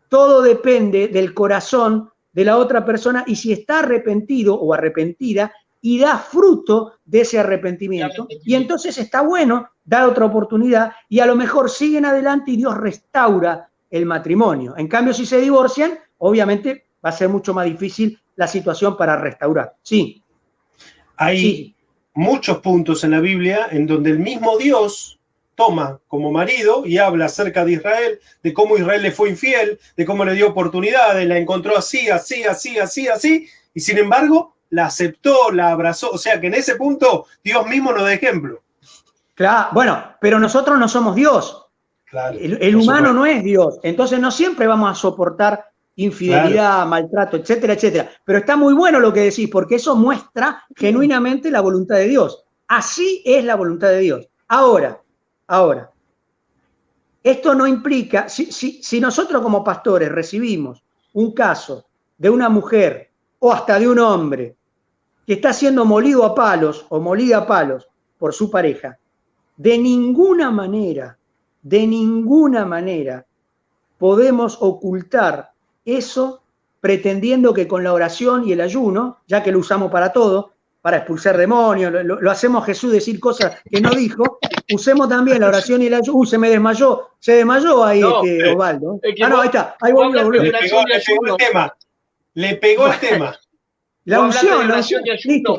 Speaker 4: Todo depende del corazón de la otra persona y si está arrepentido o arrepentida y da fruto de ese arrepentimiento. Y entonces está bueno dar otra oportunidad y a lo mejor siguen adelante y Dios restaura el matrimonio. En cambio, si se divorcian, obviamente va a ser mucho más difícil la situación para restaurar. Sí.
Speaker 1: Hay muchos puntos en la Biblia en donde el mismo Dios toma como marido y habla acerca de Israel, de cómo Israel le fue infiel, de cómo le dio oportunidades, la encontró así, y sin embargo la aceptó, la abrazó. O sea que en ese punto Dios mismo nos da ejemplo.
Speaker 4: Claro, bueno, pero nosotros no somos Dios. Claro, el humano no es Dios. Entonces no siempre vamos a soportar infidelidad, maltrato, etcétera, etcétera. Pero está muy bueno lo que decís, porque eso muestra genuinamente la voluntad de Dios. Así es la voluntad de Dios. Ahora, esto no implica, si nosotros como pastores recibimos un caso de una mujer o hasta de un hombre que está siendo molido a palos o molida a palos por su pareja, de ninguna manera podemos ocultar eso pretendiendo que con la oración y el ayuno, ya que lo usamos para todo, para expulsar demonios, lo hacemos Jesús decir cosas que no dijo, usemos también la oración y el ayuno. Se desmayó ahí Osvaldo. No, ahí está, ahí volvió.
Speaker 1: Le pegó el tema.
Speaker 4: La unción, listo.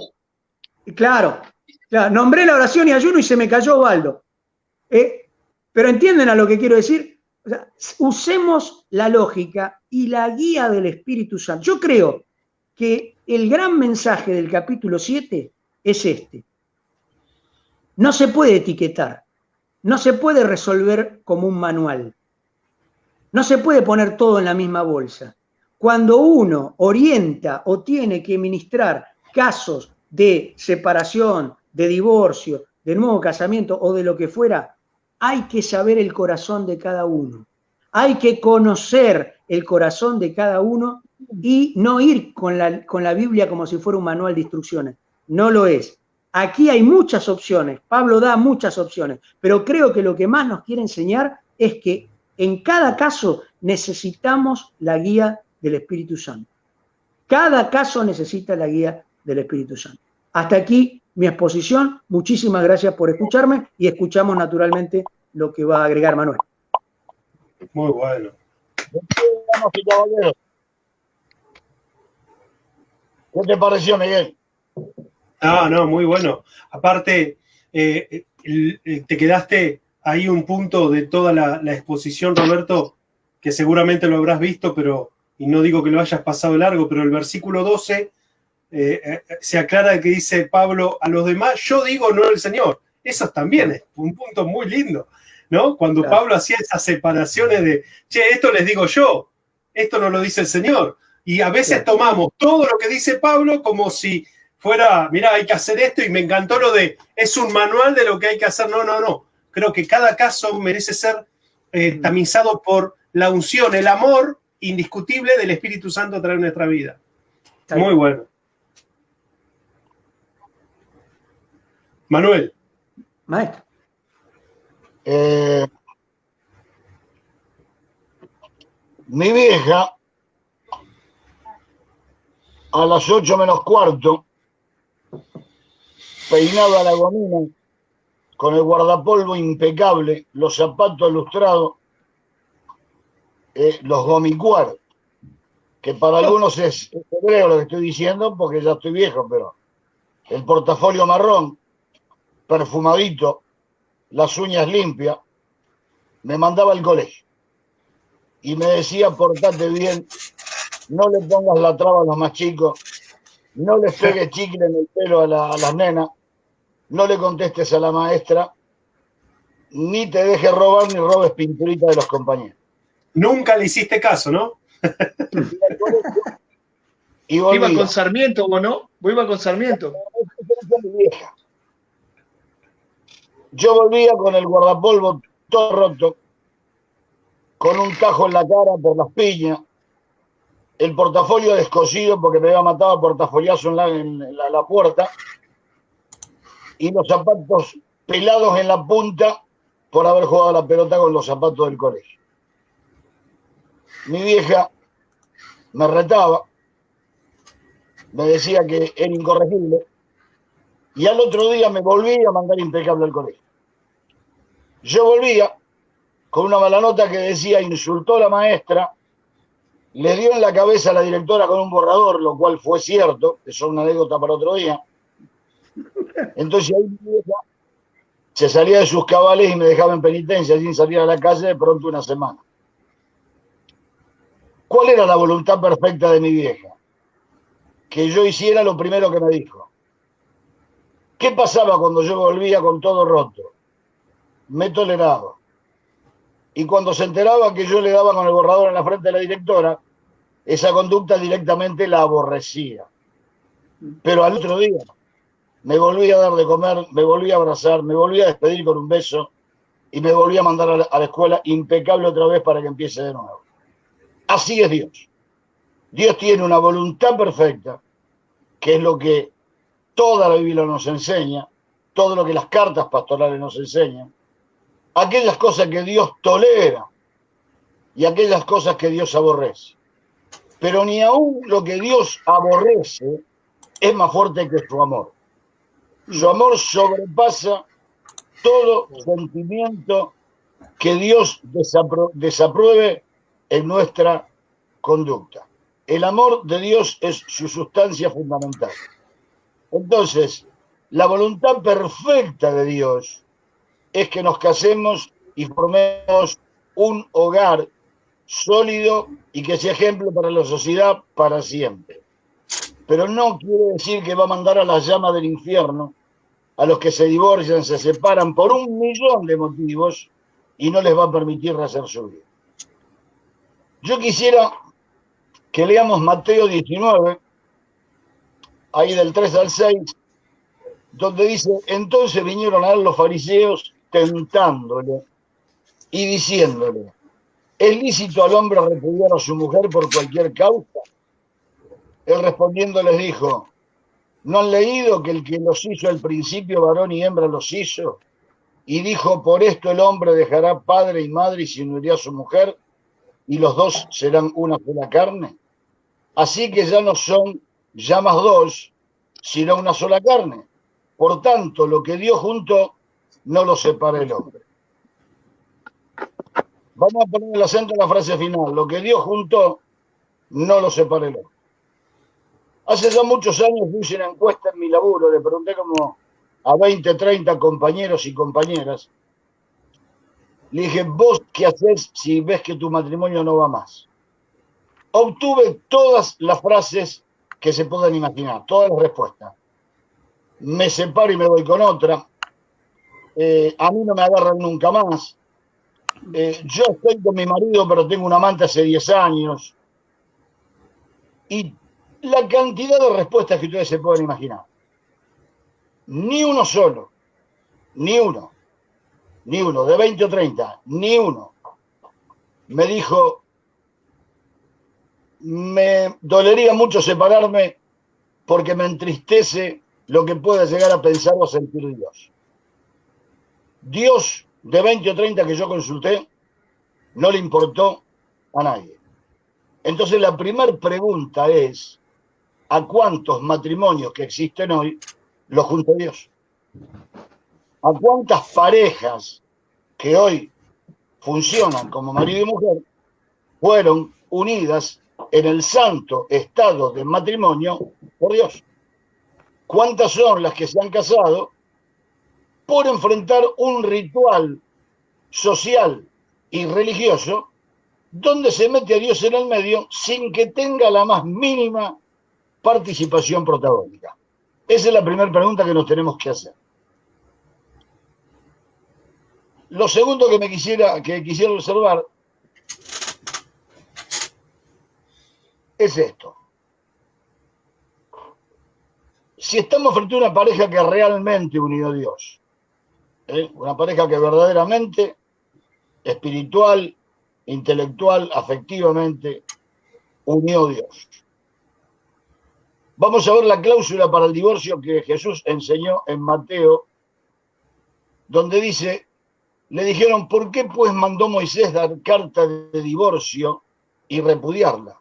Speaker 4: Claro, nombré la oración y ayuno y se me cayó Osvaldo. Pero entienden a lo que quiero decir. O sea, usemos la lógica y la guía del Espíritu Santo. Yo creo que el gran mensaje del capítulo 7 es este. No se puede etiquetar, no se puede resolver como un manual, no se puede poner todo en la misma bolsa. Cuando uno orienta o tiene que ministrar casos de separación, de divorcio, de nuevo casamiento o de lo que fuera, hay que saber el corazón de cada uno. Hay que conocer el corazón de cada uno y no ir con la Biblia como si fuera un manual de instrucciones. No lo es. Aquí hay muchas opciones. Pablo da muchas opciones. Pero creo que lo que más nos quiere enseñar es que en cada caso necesitamos la guía del Espíritu Santo. Cada caso necesita la guía del Espíritu Santo. Hasta aquí mi exposición. Muchísimas gracias por escucharme y escuchamos naturalmente lo que va a agregar Manuel.
Speaker 1: Muy bueno.
Speaker 3: ¿Qué te pareció, Miguel?
Speaker 1: No, muy bueno. Aparte, te quedaste ahí un punto de toda la exposición, Roberto, que seguramente lo habrás visto, y no digo que lo hayas pasado largo, pero el versículo 12 se aclara que dice Pablo, a los demás yo digo, no el Señor. Eso también es un punto muy lindo, ¿no? Cuando claro. Pablo hacía esas separaciones de, esto les digo yo, esto no lo dice el Señor. Y a veces claro. tomamos todo lo que dice Pablo como si fuera, mira, hay que hacer esto, y me encantó lo de, es un manual de lo que hay que hacer. No. Creo que cada caso merece ser tamizado por la unción, el amor indiscutible del Espíritu Santo a través de nuestra vida. Muy bueno. Manuel.
Speaker 4: Maestro.
Speaker 3: Mi vieja, a las 8 menos cuarto, peinada a la gomina, con el guardapolvo impecable, los zapatos lustrados, los gomicuar. que para algunos es hebreo lo que estoy diciendo, porque ya estoy viejo, pero el portafolio marrón, perfumadito, las uñas limpias, me mandaba al colegio y me decía: portate bien, no le pongas la traba a los más chicos, no les pegues chicle en el pelo a las nenas, no le contestes a la maestra, ni te dejes robar ni robes pinturita de los compañeros.
Speaker 1: Nunca le hiciste caso, ¿no?
Speaker 3: Y volvía.
Speaker 2: Iba con Sarmiento, ¿o no? ¿Vos ibas con Sarmiento?
Speaker 3: Yo volvía con el guardapolvo todo roto, con un tajo en la cara por las piñas, el portafolio descosido porque me había matado a portafoliazo en la puerta, y los zapatos pelados en la punta por haber jugado la pelota con los zapatos del colegio. Mi vieja me retaba, me decía que era incorregible, y al otro día me volvía a mandar impecable al colegio. Yo volvía con una mala nota que decía: insultó a la maestra, le dio en la cabeza a la directora con un borrador, lo cual fue cierto, eso es una anécdota para otro día. Entonces ahí mi vieja se salía de sus cabales y me dejaba en penitencia sin salir a la calle de pronto una semana. ¿Cuál era la voluntad perfecta de mi vieja? Que yo hiciera lo primero que me dijo. ¿Qué pasaba cuando yo volvía con todo roto? Me toleraba. Y cuando se enteraba que yo le daba con el borrador en la frente de la directora, esa conducta directamente la aborrecía. Pero al otro día me volvía a dar de comer, me volvía a abrazar, me volvía a despedir con un beso y me volvía a mandar a la escuela impecable otra vez para que empiece de nuevo. Así es Dios. Dios tiene una voluntad perfecta, que es lo que toda la Biblia nos enseña, todo lo que las cartas pastorales nos enseñan, aquellas cosas que Dios tolera y aquellas cosas que Dios aborrece. Pero ni aún lo que Dios aborrece es más fuerte que su amor. Su amor sobrepasa todo sentimiento que Dios desapruebe en nuestra conducta. El amor de Dios es su sustancia fundamental. Entonces, la voluntad perfecta de Dios es que nos casemos y formemos un hogar sólido y que sea ejemplo para la sociedad para siempre. Pero no quiere decir que va a mandar a las llamas del infierno a los que se divorcian, se separan por 1.000.000 de motivos y no les va a permitir rehacer su vida. Yo quisiera que leamos Mateo 19, ahí del 3 al 6, donde dice: entonces vinieron a él los fariseos tentándole y diciéndole: ¿es lícito al hombre repudiar a su mujer por cualquier causa? Él respondiendo les dijo: ¿no han leído que el que los hizo al principio, varón y hembra los hizo? Y dijo: por esto el hombre dejará padre y madre y se unirá a su mujer, y los dos serán una sola carne. Así que ya no son ya más dos, sino una sola carne. Por tanto, lo que Dios juntó, no lo separa el hombre. Vamos a poner el acento en la frase final: lo que Dios juntó, no lo separa el hombre. Hace ya muchos años hice una encuesta en mi laburo, le pregunté como a 20, 30 compañeros y compañeras. Le dije: ¿vos qué haces si ves que tu matrimonio no va más? Obtuve todas las frases que se puedan imaginar, todas las respuestas. Me separo y me voy con otra. A mí no me agarran nunca más. Yo estoy con mi marido, pero tengo un amante hace 10 años. Y la cantidad de respuestas que ustedes se pueden imaginar. Ni uno solo, ni uno, de 20 o 30, ni uno me dijo: me dolería mucho separarme porque me entristece lo que pueda llegar a pensar o sentir Dios. Dios, de 20 o 30 que yo consulté, no le importó a nadie. Entonces la primera pregunta es: ¿a cuántos matrimonios que existen hoy los juntó Dios? ¿A cuántas parejas que hoy funcionan como marido y mujer fueron unidas en el santo estado de matrimonio por Dios. ¿Cuántas son las que se han casado por enfrentar un ritual social y religioso donde se mete a Dios en el medio sin que tenga la más mínima participación protagónica? Esa es la primera pregunta que nos tenemos que hacer. Lo segundo que quisiera observar es esto. Si estamos frente a una pareja que realmente unió a Dios, una pareja que verdaderamente, espiritual, intelectual, afectivamente, unió a Dios. Vamos a ver la cláusula para el divorcio que Jesús enseñó en Mateo, donde dice, le dijeron, ¿por qué pues mandó Moisés dar carta de divorcio y repudiarla?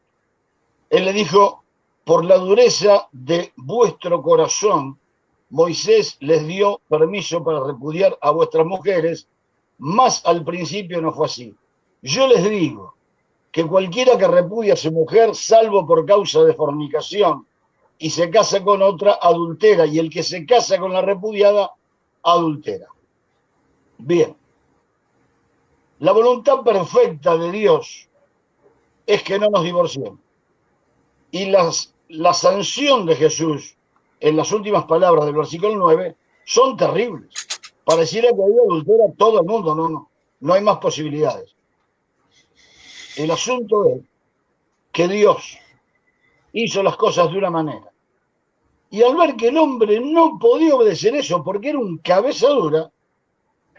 Speaker 3: Él le dijo, por la dureza de vuestro corazón, Moisés les dio permiso para repudiar a vuestras mujeres, mas al principio no fue así. Yo les digo que cualquiera que repudie a su mujer, salvo por causa de fornicación, y se casa con otra, adultera, y el que se casa con la repudiada, adultera. Bien. La voluntad perfecta de Dios es que no nos divorciemos. Y la sanción de Jesús en las últimas palabras del versículo 9 son terribles. Pareciera que ahí adultera todo el mundo. No hay más posibilidades. El asunto es que Dios hizo las cosas de una manera. Y al ver que el hombre no podía obedecer eso porque era un cabeza dura,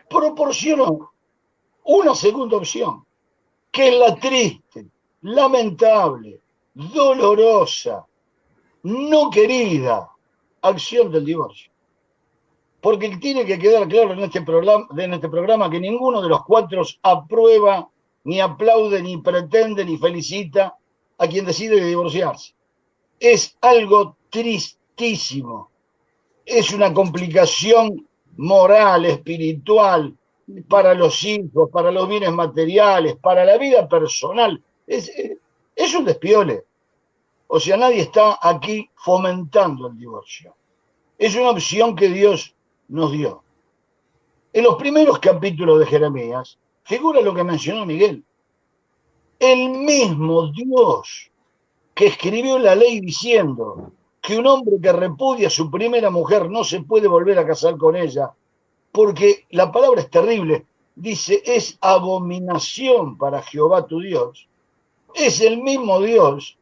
Speaker 3: proporcionó una segunda opción, que es la triste, lamentable, dolorosa, no querida acción del divorcio. Porque tiene que quedar claro en este programa que ninguno de los cuatro aprueba, ni aplaude, ni pretende, ni felicita a quien decide divorciarse. Es algo tristísimo. Es una complicación moral, espiritual, para los hijos, para los bienes materiales, para la vida personal. Es un despiole. O sea, nadie está aquí fomentando el divorcio. Es una opción que Dios nos dio. En los primeros capítulos de Jeremías figura lo que mencionó Miguel. El mismo Dios que escribió la ley diciendo que un hombre que repudia a su primera mujer no se puede volver a casar con ella, porque la palabra es terrible, dice, es abominación para Jehová tu Dios. Es el mismo Dios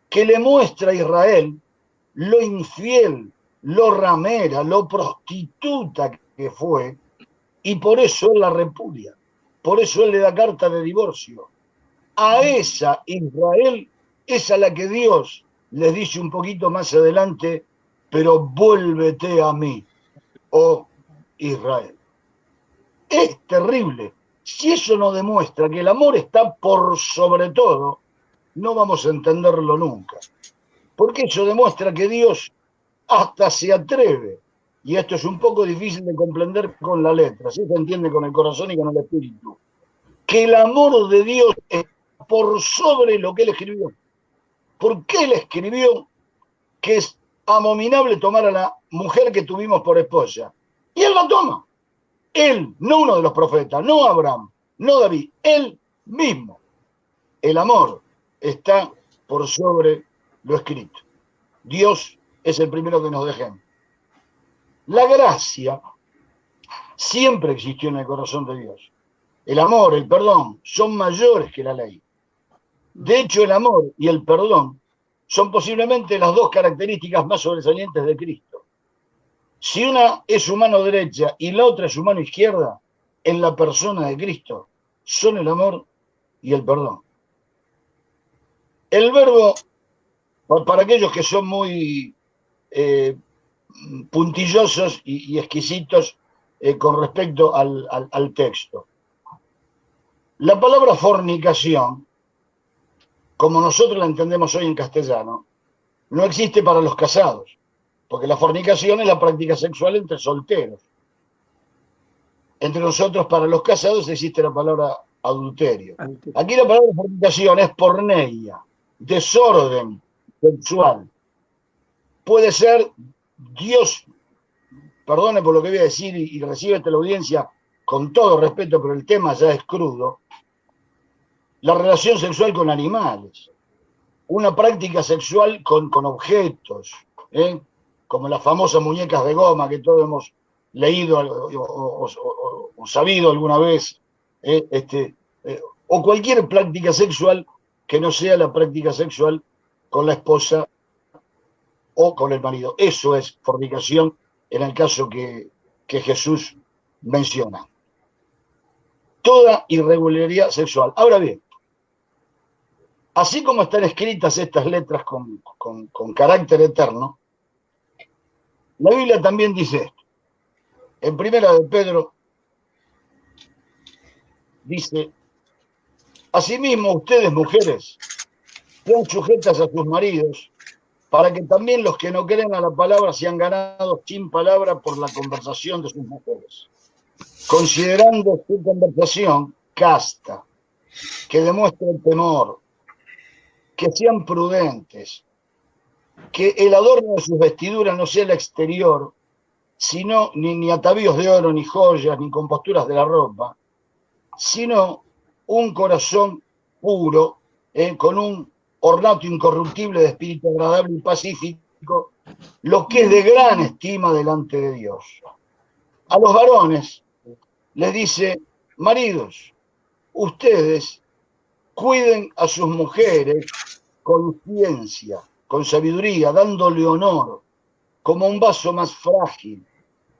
Speaker 3: que le muestra a Israel lo infiel, lo ramera, lo prostituta que fue, y por eso él la repudia. Por eso él le da carta de divorcio. A esa Israel es a la que Dios les dice un poquito más adelante, pero vuélvete a mí, oh Israel. Es terrible. Si eso no demuestra que el amor está por sobre todo, no vamos a entenderlo nunca. Porque eso demuestra que Dios hasta se atreve, y esto es un poco difícil de comprender con la letra, ¿sí? Se entiende con el corazón y con el espíritu, que el amor de Dios es por sobre lo que él escribió. Porque él escribió que es abominable tomar a la mujer que tuvimos por esposa. Y él la toma. Él, no uno de los profetas, no Abraham, no David, él mismo. El amor está por sobre lo escrito. Dios es el primero que nos deja. La gracia siempre existió en el corazón de Dios. El amor, el perdón, son mayores que la ley. De hecho, el amor y el perdón son posiblemente las dos características más sobresalientes de Cristo. Si una es su mano derecha y la otra es su mano izquierda, en la persona de Cristo, son el amor y el perdón. El verbo, para aquellos que son muy puntillosos y exquisitos con respecto al texto, la palabra fornicación, como nosotros la entendemos hoy en castellano, no existe para los casados, porque la fornicación es la práctica sexual entre solteros. Entre nosotros, para los casados, existe la palabra adulterio. Aquí la palabra fornicación es porneia, desorden sexual. Puede ser, Dios, perdone por lo que voy a decir y recibe esta audiencia con todo respeto, pero el tema ya es crudo, la relación sexual con animales, una práctica sexual con objetos, como las famosas muñecas de goma que todos hemos leído o sabido alguna vez, o cualquier práctica sexual que no sea la práctica sexual con la esposa o con el marido. Eso es fornicación en el caso que Jesús menciona. Toda irregularidad sexual. Ahora bien, así como están escritas estas letras con carácter eterno, la Biblia también dice esto. En Primera de Pedro dice: asimismo ustedes, mujeres, sean sujetas a sus maridos, para que también los que no creen a la palabra sean ganados sin palabra por la conversación de sus mujeres, considerando su conversación casta, que demuestre temor, que sean prudentes, que el adorno de sus vestiduras no sea el exterior, sino ni atavíos de oro, ni joyas, ni composturas de la ropa, sino un corazón puro, con un ornato incorruptible de espíritu agradable y pacífico, lo que es de gran estima delante de Dios. A los varones les dice: maridos, ustedes cuiden a sus mujeres con ciencia, con sabiduría, dándole honor, como un vaso más frágil,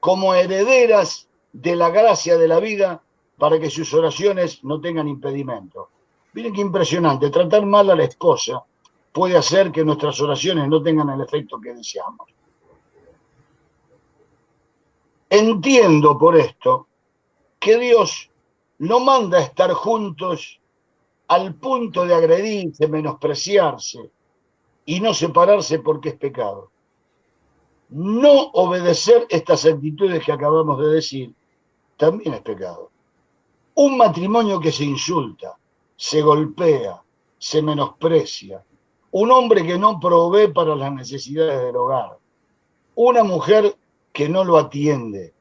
Speaker 3: como herederas de la gracia de la vida, para que sus oraciones no tengan impedimento. Miren qué impresionante, tratar mal a la esposa puede hacer que nuestras oraciones no tengan el efecto que deseamos. Entiendo por esto que Dios no manda a estar juntos al punto de agredirse, menospreciarse y no separarse porque es pecado. No obedecer estas actitudes que acabamos de decir también es pecado. Un matrimonio que se insulta, se golpea, se menosprecia, un hombre que no provee para las necesidades del hogar, una mujer que no lo atiende.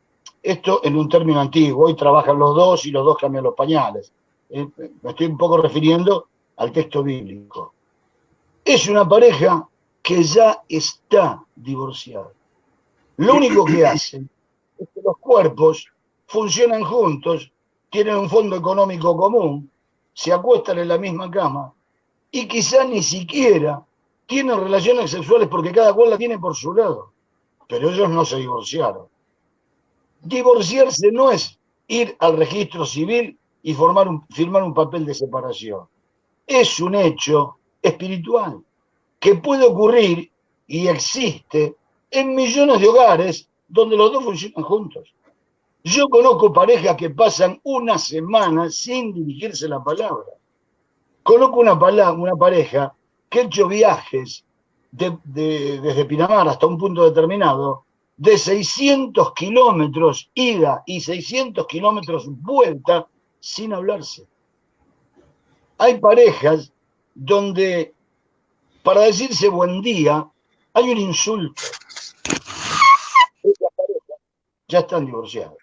Speaker 3: Esto en un término antiguo, hoy trabajan los dos y los dos cambian los pañales. Me estoy un poco refiriendo al texto bíblico. Es una pareja que ya está divorciada. Lo único que hacen es que los cuerpos funcionan juntos, tienen un fondo económico común, se acuestan en la misma cama y quizás ni siquiera tienen relaciones sexuales porque cada cual la tiene por su lado. Pero ellos no se divorciaron. Divorciarse no es ir al registro civil y firmar un papel de separación. Es un hecho espiritual que puede ocurrir y existe en millones de hogares donde los dos funcionan juntos. Yo conozco parejas que pasan una semana sin dirigirse la palabra. Conozco una pareja que ha hecho viajes desde Pinamar hasta un punto determinado de 600 kilómetros ida y 600 kilómetros vuelta sin hablarse. Hay parejas donde para decirse buen día hay un insulto. Esas parejas ya están divorciadas.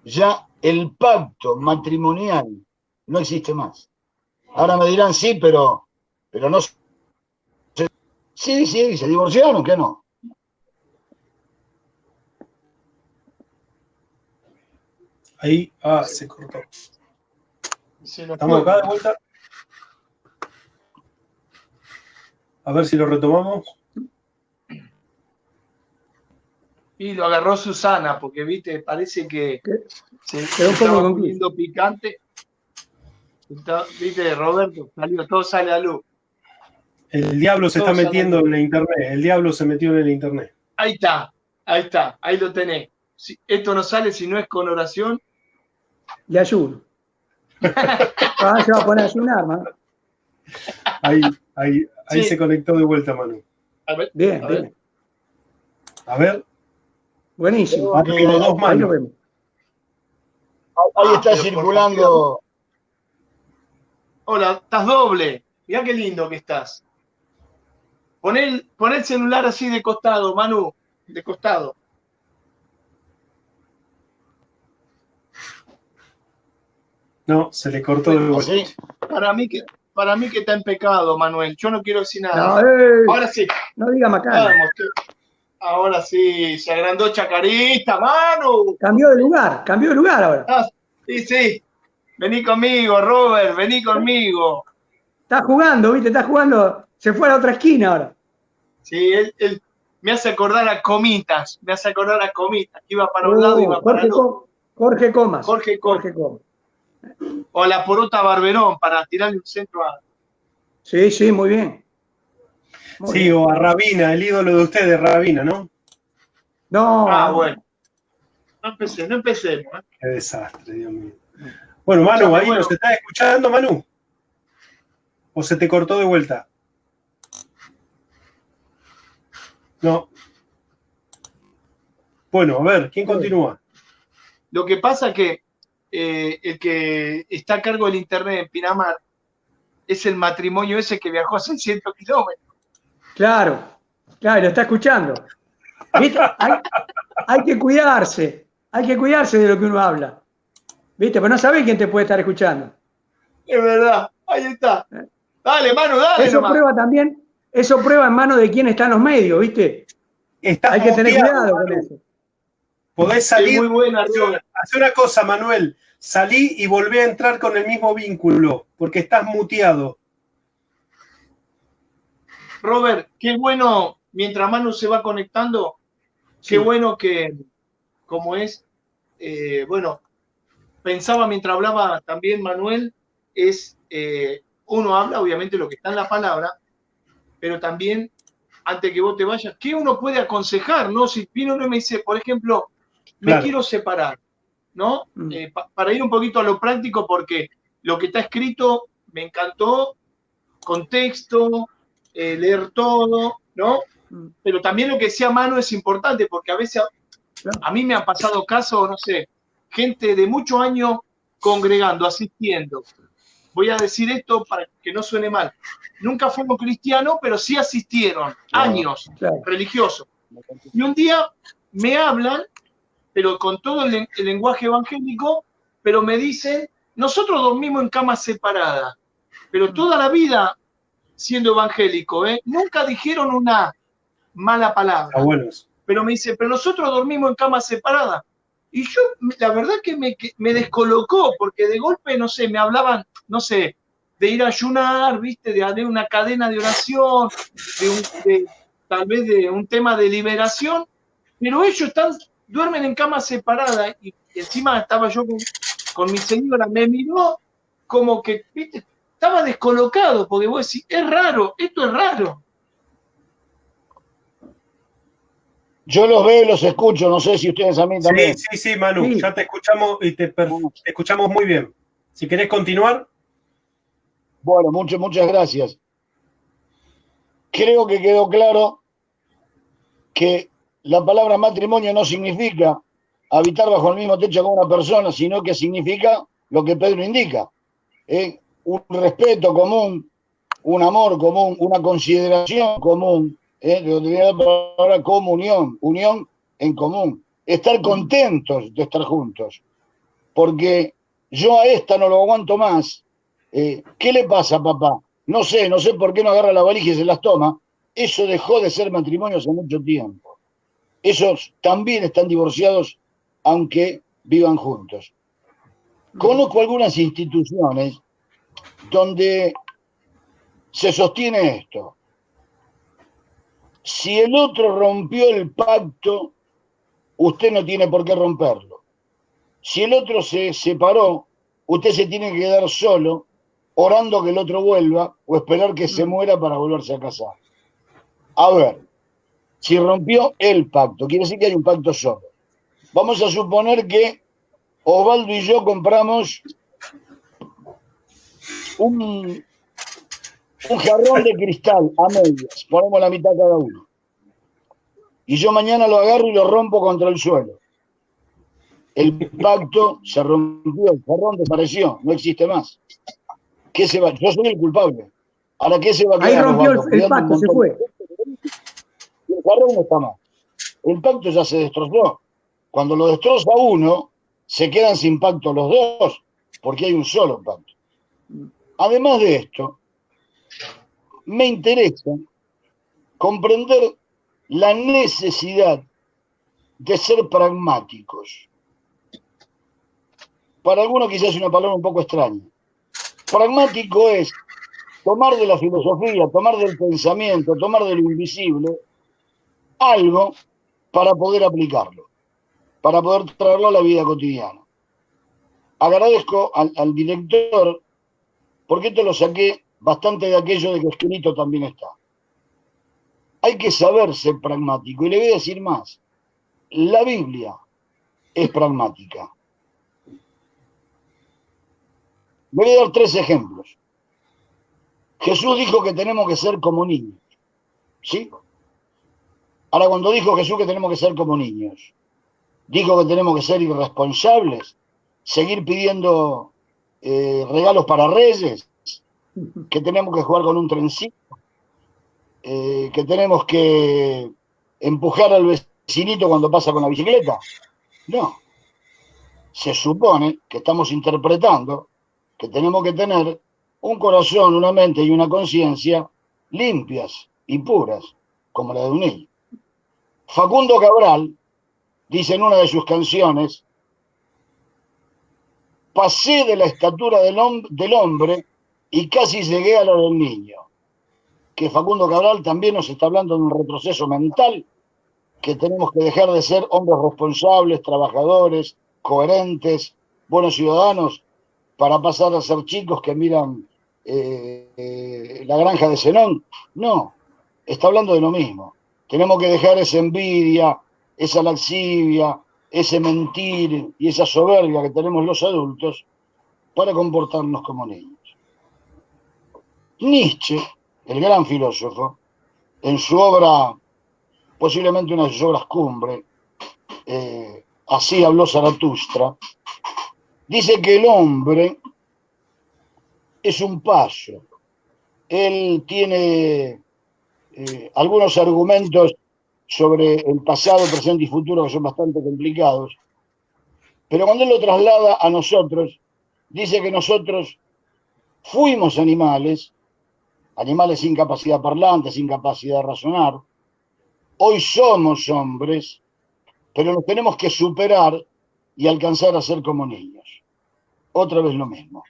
Speaker 3: Ya el pacto matrimonial no existe más. Ahora me dirán, sí, pero no. Sí, se divorciaron, ¿qué no?
Speaker 1: Ahí, se cortó.
Speaker 2: Estamos
Speaker 1: acá de vuelta. A ver si lo retomamos.
Speaker 2: Y lo agarró Susana, porque viste, parece que se
Speaker 4: Quedó un
Speaker 2: estaba
Speaker 4: poco
Speaker 2: poniendo picante. Viste, Roberto, todo sale a luz.
Speaker 1: El diablo se está metiendo en el internet. El diablo se metió en el internet.
Speaker 2: Ahí está, ahí lo tenés. Esto no sale si no es con oración.
Speaker 4: Le ayuno. Se va a poner a ayunar, man.
Speaker 1: Ahí
Speaker 2: Sí.
Speaker 1: se conectó de vuelta, Manu.
Speaker 2: A ver,
Speaker 4: Bien,
Speaker 2: a ver.
Speaker 4: bien.
Speaker 1: A ver.
Speaker 4: Buenísimo.
Speaker 3: Ahí
Speaker 4: lo vemos.
Speaker 3: Ahí está
Speaker 2: pero
Speaker 3: circulando.
Speaker 2: Hola, estás doble. Mirá qué lindo que estás. Poné el celular así de costado, Manu, de costado.
Speaker 1: No, se le cortó de vuelta.
Speaker 3: ¿Así?
Speaker 2: Para mí que está en pecado, Manuel. Yo no quiero decir nada.
Speaker 4: No,
Speaker 2: Ahora sí.
Speaker 4: no diga macana.
Speaker 2: Vamos, ahora sí, se agrandó Chacarita, Manu.
Speaker 4: Cambió de lugar ahora.
Speaker 2: Ah, sí. Vení conmigo, Robert, vení conmigo.
Speaker 4: Está jugando, ¿viste? Está jugando. Se fue a la otra esquina ahora.
Speaker 2: Sí, él me hace acordar a Comitas. Iba para un lado y iba para el otro.
Speaker 4: Jorge Comas.
Speaker 2: Jorge Comas. O a la Porota Barberón para tirarle un centro a...
Speaker 4: Sí, muy bien.
Speaker 1: Sí, bien. O a Rabina, el ídolo de ustedes, Rabina, ¿no?
Speaker 2: No. Bueno. No empecemos.
Speaker 1: Qué desastre, Dios mío. Bueno, Manu, ahí nos está escuchando, Manu. ¿O se te cortó de vuelta? No. Bueno, a ver, ¿quién continúa?
Speaker 2: Lo que pasa es que el que está a cargo del internet en Pinamar es el matrimonio ese que viajó a 600 kilómetros.
Speaker 4: Claro, lo está escuchando. ¿Viste? Hay que cuidarse de lo que uno habla. ¿Viste? Pero no sabés quién te puede estar escuchando.
Speaker 2: Es verdad, ahí está. Dale, Manu, dale.
Speaker 4: Eso prueba en manos de quién está en los medios, ¿viste? Hay que tener cuidado con eso.
Speaker 1: Podés salir.
Speaker 2: Es muy buena,
Speaker 1: Hacé una cosa, Manuel. Salí y volví a entrar con el mismo vínculo, porque estás muteado.
Speaker 2: Robert, qué bueno, mientras Manu se va conectando, sí. Qué bueno que, como es, bueno, pensaba mientras hablaba también Manuel, uno habla obviamente lo que está en la palabra, pero también, antes que vos te vayas, ¿qué uno puede aconsejar, no? Si viene uno y me dice, por ejemplo, me quiero separar, ¿no? Para ir un poquito a lo práctico, porque lo que está escrito me encantó, contexto, leer todo, ¿no? Pero también lo que decía Manu es importante, porque a veces a mí me han pasado casos, no sé, gente de muchos años congregando, asistiendo. Voy a decir esto para que no suene mal. Nunca fueron cristianos, pero sí asistieron, años religiosos. Y un día me hablan, pero con todo el lenguaje evangélico, pero me dicen, nosotros dormimos en camas separadas, pero toda la vida siendo evangélico, nunca dijeron una mala palabra.
Speaker 1: Abuelos.
Speaker 2: Pero me dice, pero nosotros dormimos en camas separadas. Y yo, la verdad que me descolocó, porque de golpe, no sé, me hablaban, no sé, de ir a ayunar, ¿viste? De hacer una cadena de oración, tal vez de un tema de liberación, pero ellos duermen en camas separadas, y encima estaba yo con mi señora, me miró como que, ¿viste? Estaba descolocado, porque vos decís, es raro, esto es raro.
Speaker 3: Yo los veo y los escucho, no sé si ustedes a mí también.
Speaker 1: Sí, Manu, sí. Ya te escuchamos y te escuchamos muy bien. Si querés continuar.
Speaker 3: Bueno, muchas gracias. Creo que quedó claro que la palabra matrimonio no significa habitar bajo el mismo techo con una persona, sino que significa lo que Pedro indica. Un respeto común, un amor común, una consideración común, la palabra comunión, unión en común, estar contentos de estar juntos, porque yo a esta no lo aguanto más. ¿Qué le pasa, papá? No sé por qué no agarra la valija y se las toma. Eso dejó de ser matrimonio hace mucho tiempo. Esos también están divorciados, aunque vivan juntos. Conozco algunas instituciones donde se sostiene esto. Si el otro rompió el pacto, usted no tiene por qué romperlo. Si el otro se separó, usted se tiene que quedar solo, orando que el otro vuelva, o esperar que se muera para volverse a casar. A ver, si rompió el pacto, quiere decir que hay un pacto solo. Vamos a suponer que Osvaldo y yo compramos un jarrón de cristal a medias, ponemos la mitad cada uno. Y yo mañana lo agarro y lo rompo contra el suelo. El pacto se rompió, el jarrón desapareció, no existe más. ¿Qué se va? Yo soy el culpable. ¿Ahora qué se va a
Speaker 4: Ahí
Speaker 3: quedar?
Speaker 4: rompió
Speaker 3: Osvaldo?
Speaker 4: el pacto, se fue.
Speaker 3: El jarrón no está más. El pacto ya se destrozó. Cuando lo destroza uno, se quedan sin pacto los dos, porque hay un solo pacto. Además de esto, me interesa comprender la necesidad de ser pragmáticos. Para algunos quizás es una palabra un poco extraña. Pragmático es tomar de la filosofía, tomar del pensamiento, tomar de lo invisible, algo para poder aplicarlo, para poder traerlo a la vida cotidiana. Agradezco al director, porque esto lo saqué bastante de aquello de que escrito también está. Hay que saber ser pragmático, y le voy a decir más. La Biblia es pragmática. Le voy a dar 3 ejemplos. Jesús dijo que tenemos que ser como niños. ¿Sí? Ahora, cuando dijo Jesús que tenemos que ser como niños, dijo que tenemos que ser irresponsables, seguir pidiendo regalos para reyes, que tenemos que jugar con un trencito, que tenemos que empujar al vecinito cuando pasa con la bicicleta. No. Se supone que estamos interpretando que tenemos que tener un corazón, una mente y una conciencia limpias y puras, como la de un niño. Facundo Cabral dice en una de sus canciones: pasé de la estatura del hombre y casi llegué a la del niño. Que Facundo Cabral también nos está hablando de un retroceso mental, que tenemos que dejar de ser hombres responsables, trabajadores, coherentes, buenos ciudadanos, para pasar a ser chicos que miran la granja de Zenón. No, está hablando de lo mismo. Tenemos que dejar esa envidia, esa laxivia, ese mentir y esa soberbia que tenemos los adultos para comportarnos como niños. Nietzsche, el gran filósofo, en su obra, posiblemente una de sus obras cumbre, Así habló Zaratustra, dice que el hombre es un paso. Él tiene algunos argumentos sobre el pasado, presente y futuro que son bastante complicados, pero cuando él lo traslada a nosotros, dice que nosotros fuimos animales sin capacidad parlante, sin capacidad de razonar. Hoy somos hombres, pero nos tenemos que superar y alcanzar a ser como niños. Otra vez lo mismo.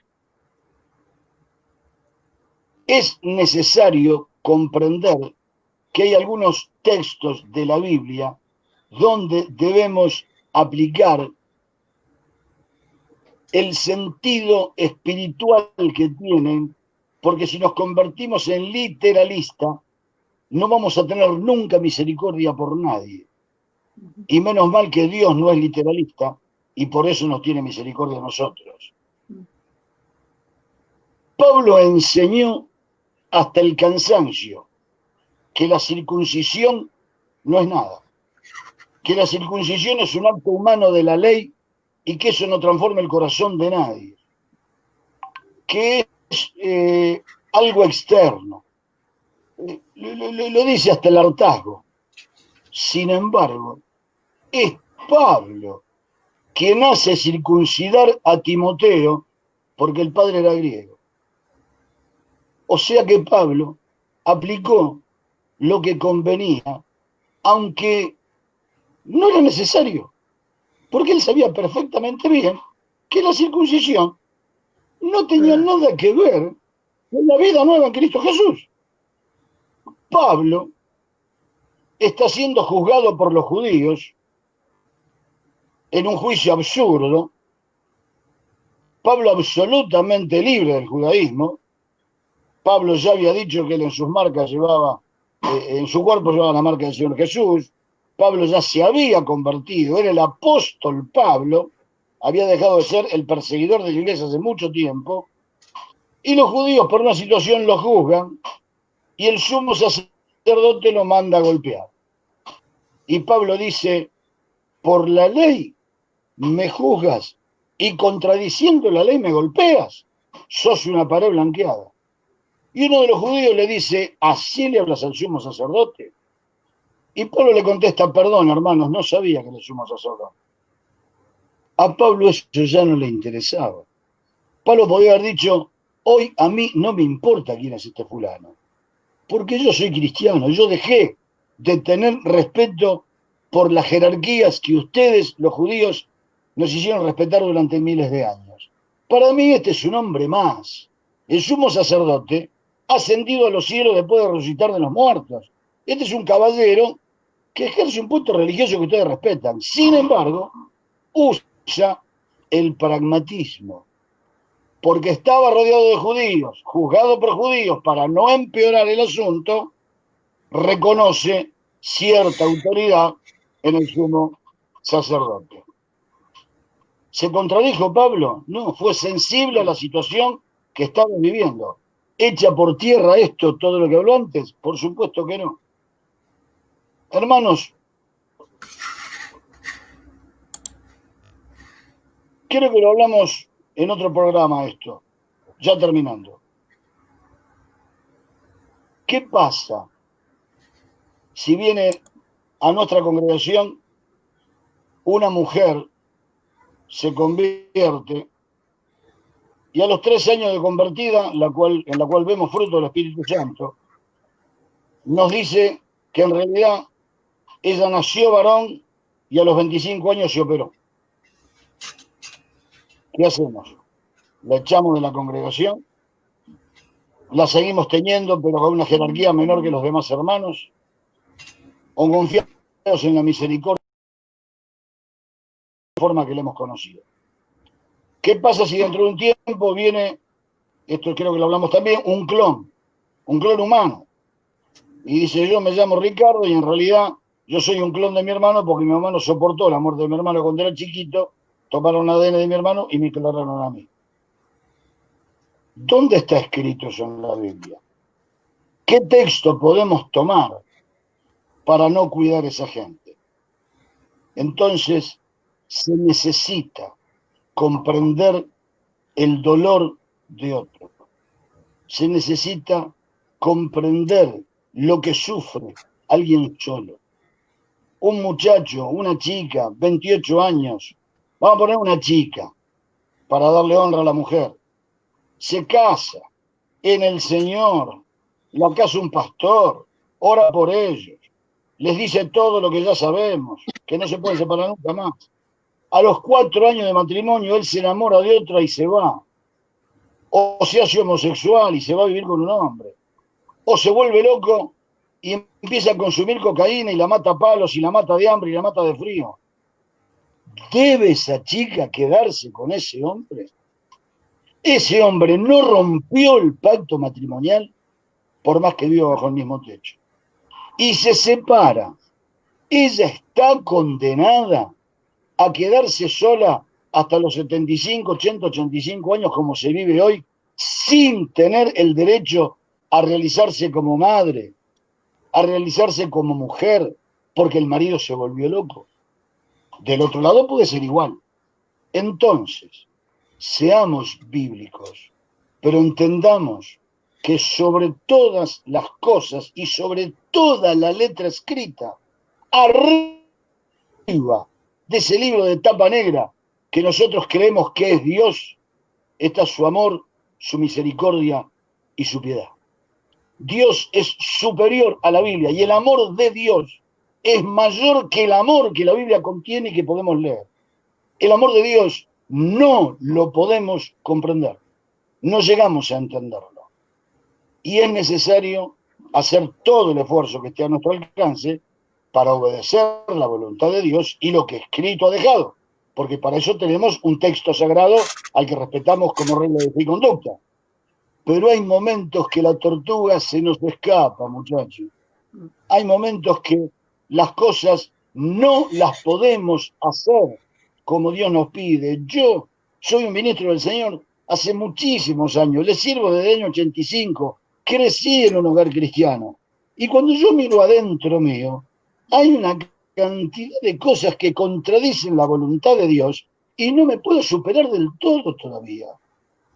Speaker 3: Es necesario comprender que hay algunos textos de la Biblia donde debemos aplicar el sentido espiritual que tienen, porque si nos convertimos en literalistas, no vamos a tener nunca misericordia por nadie. Y menos mal que Dios no es literalista y por eso nos tiene misericordia a nosotros. Pablo enseñó hasta el cansancio que la circuncisión no es nada, que la circuncisión es un acto humano de la ley y que eso no transforma el corazón de nadie, que es algo externo. Lo dice hasta el hartazgo. Sin embargo, es Pablo quien hace circuncidar a Timoteo porque el padre era griego. O sea que Pablo aplicó lo que convenía, aunque no era necesario, porque él sabía perfectamente bien que la circuncisión no tenía nada que ver con la vida nueva en Cristo Jesús. Pablo está siendo juzgado por los judíos en un juicio absurdo. Pablo absolutamente libre del judaísmo. Pablo ya había dicho que él en sus marcas llevaba, en su cuerpo llevaba la marca del Señor Jesús. Pablo ya se había convertido, era el apóstol Pablo, había dejado de ser el perseguidor de la iglesia hace mucho tiempo, y los judíos por una situación lo juzgan, y el sumo sacerdote lo manda a golpear. Y Pablo dice: por la ley me juzgas y contradiciendo la ley me golpeas, sos una pared blanqueada. Y uno de los judíos le dice, ¿así le hablas al sumo sacerdote? Y Pablo le contesta, perdón, hermanos, no sabía que era el sumo sacerdote. A Pablo eso ya no le interesaba. Pablo podía haber dicho, hoy a mí no me importa quién es este fulano, porque yo soy cristiano, yo dejé de tener respeto por las jerarquías que ustedes, los judíos, nos hicieron respetar durante miles de años. Para mí este es un hombre más. El sumo sacerdote ha ascendido a los cielos después de resucitar de los muertos. Este es un caballero que ejerce un puesto religioso que ustedes respetan. Sin embargo, usa el pragmatismo, porque estaba rodeado de judíos, juzgado por judíos, para no empeorar el asunto, reconoce cierta autoridad en el sumo sacerdote. ¿Se contradijo Pablo? No, fue sensible a la situación que estaba viviendo. ¿Echa por tierra esto todo lo que habló antes? Por supuesto que no. Hermanos, creo que lo hablamos en otro programa esto, ya terminando. ¿Qué pasa si viene a nuestra congregación una mujer, se convierte y a los 3 años de convertida, en la cual vemos fruto del Espíritu Santo, nos dice que en realidad ella nació varón y a los 25 años se operó? ¿Qué hacemos? ¿La echamos de la congregación? ¿La seguimos teniendo pero con una jerarquía menor que los demás hermanos? ¿O confiamos en la misericordia de la forma que la hemos conocido? ¿Qué pasa si dentro de un tiempo viene, esto creo que lo hablamos también, un clon humano? Y dice, yo me llamo Ricardo y en realidad yo soy un clon de mi hermano porque mi hermano soportó la muerte de mi hermano cuando era chiquito, tomaron ADN de mi hermano y me clonaron a mí. ¿Dónde está escrito eso en la Biblia? ¿Qué texto podemos tomar para no cuidar a esa gente? Entonces, se necesita comprender el dolor de otro. Se necesita comprender lo que sufre alguien solo. Un muchacho, una chica, 28 años, vamos a poner una chica, para darle honra a la mujer, se casa en el Señor, la casa un pastor, ora por ellos, les dice todo lo que ya sabemos, que no se pueden separar nunca más. A los 4 años de matrimonio él se enamora de otra y se va. O se hace homosexual y se va a vivir con un hombre. O se vuelve loco y empieza a consumir cocaína y la mata a palos y la mata de hambre y la mata de frío. ¿Debe esa chica quedarse con ese hombre? Ese hombre no rompió el pacto matrimonial por más que viva bajo el mismo techo. Y se separa. Ella está condenada a quedarse sola hasta los 75, 80, 85 años como se vive hoy, sin tener el derecho a realizarse como madre, a realizarse como mujer, porque el marido se volvió loco. Del otro lado puede ser igual. Entonces, seamos bíblicos, pero entendamos que sobre todas las cosas y sobre toda la letra escrita, arriba de ese libro de tapa negra que nosotros creemos que es Dios, está su amor, su misericordia y su piedad. Dios es superior a la Biblia y el amor de Dios es mayor que el amor que la Biblia contiene y que podemos leer. El amor de Dios no lo podemos comprender, no llegamos a entenderlo. Y es necesario hacer todo el esfuerzo que esté a nuestro alcance para obedecer la voluntad de Dios y lo que escrito ha dejado, porque para eso tenemos un texto sagrado al que respetamos como regla de fe y conducta. Pero hay momentos que la tortuga se nos escapa, muchachos. Hay momentos que las cosas no las podemos hacer como Dios nos pide. Yo soy un ministro del Señor hace muchísimos años, le sirvo desde el año 85, crecí en un hogar cristiano. Y cuando yo miro adentro mío, hay una cantidad de cosas que contradicen la voluntad de Dios y no me puedo superar del todo todavía.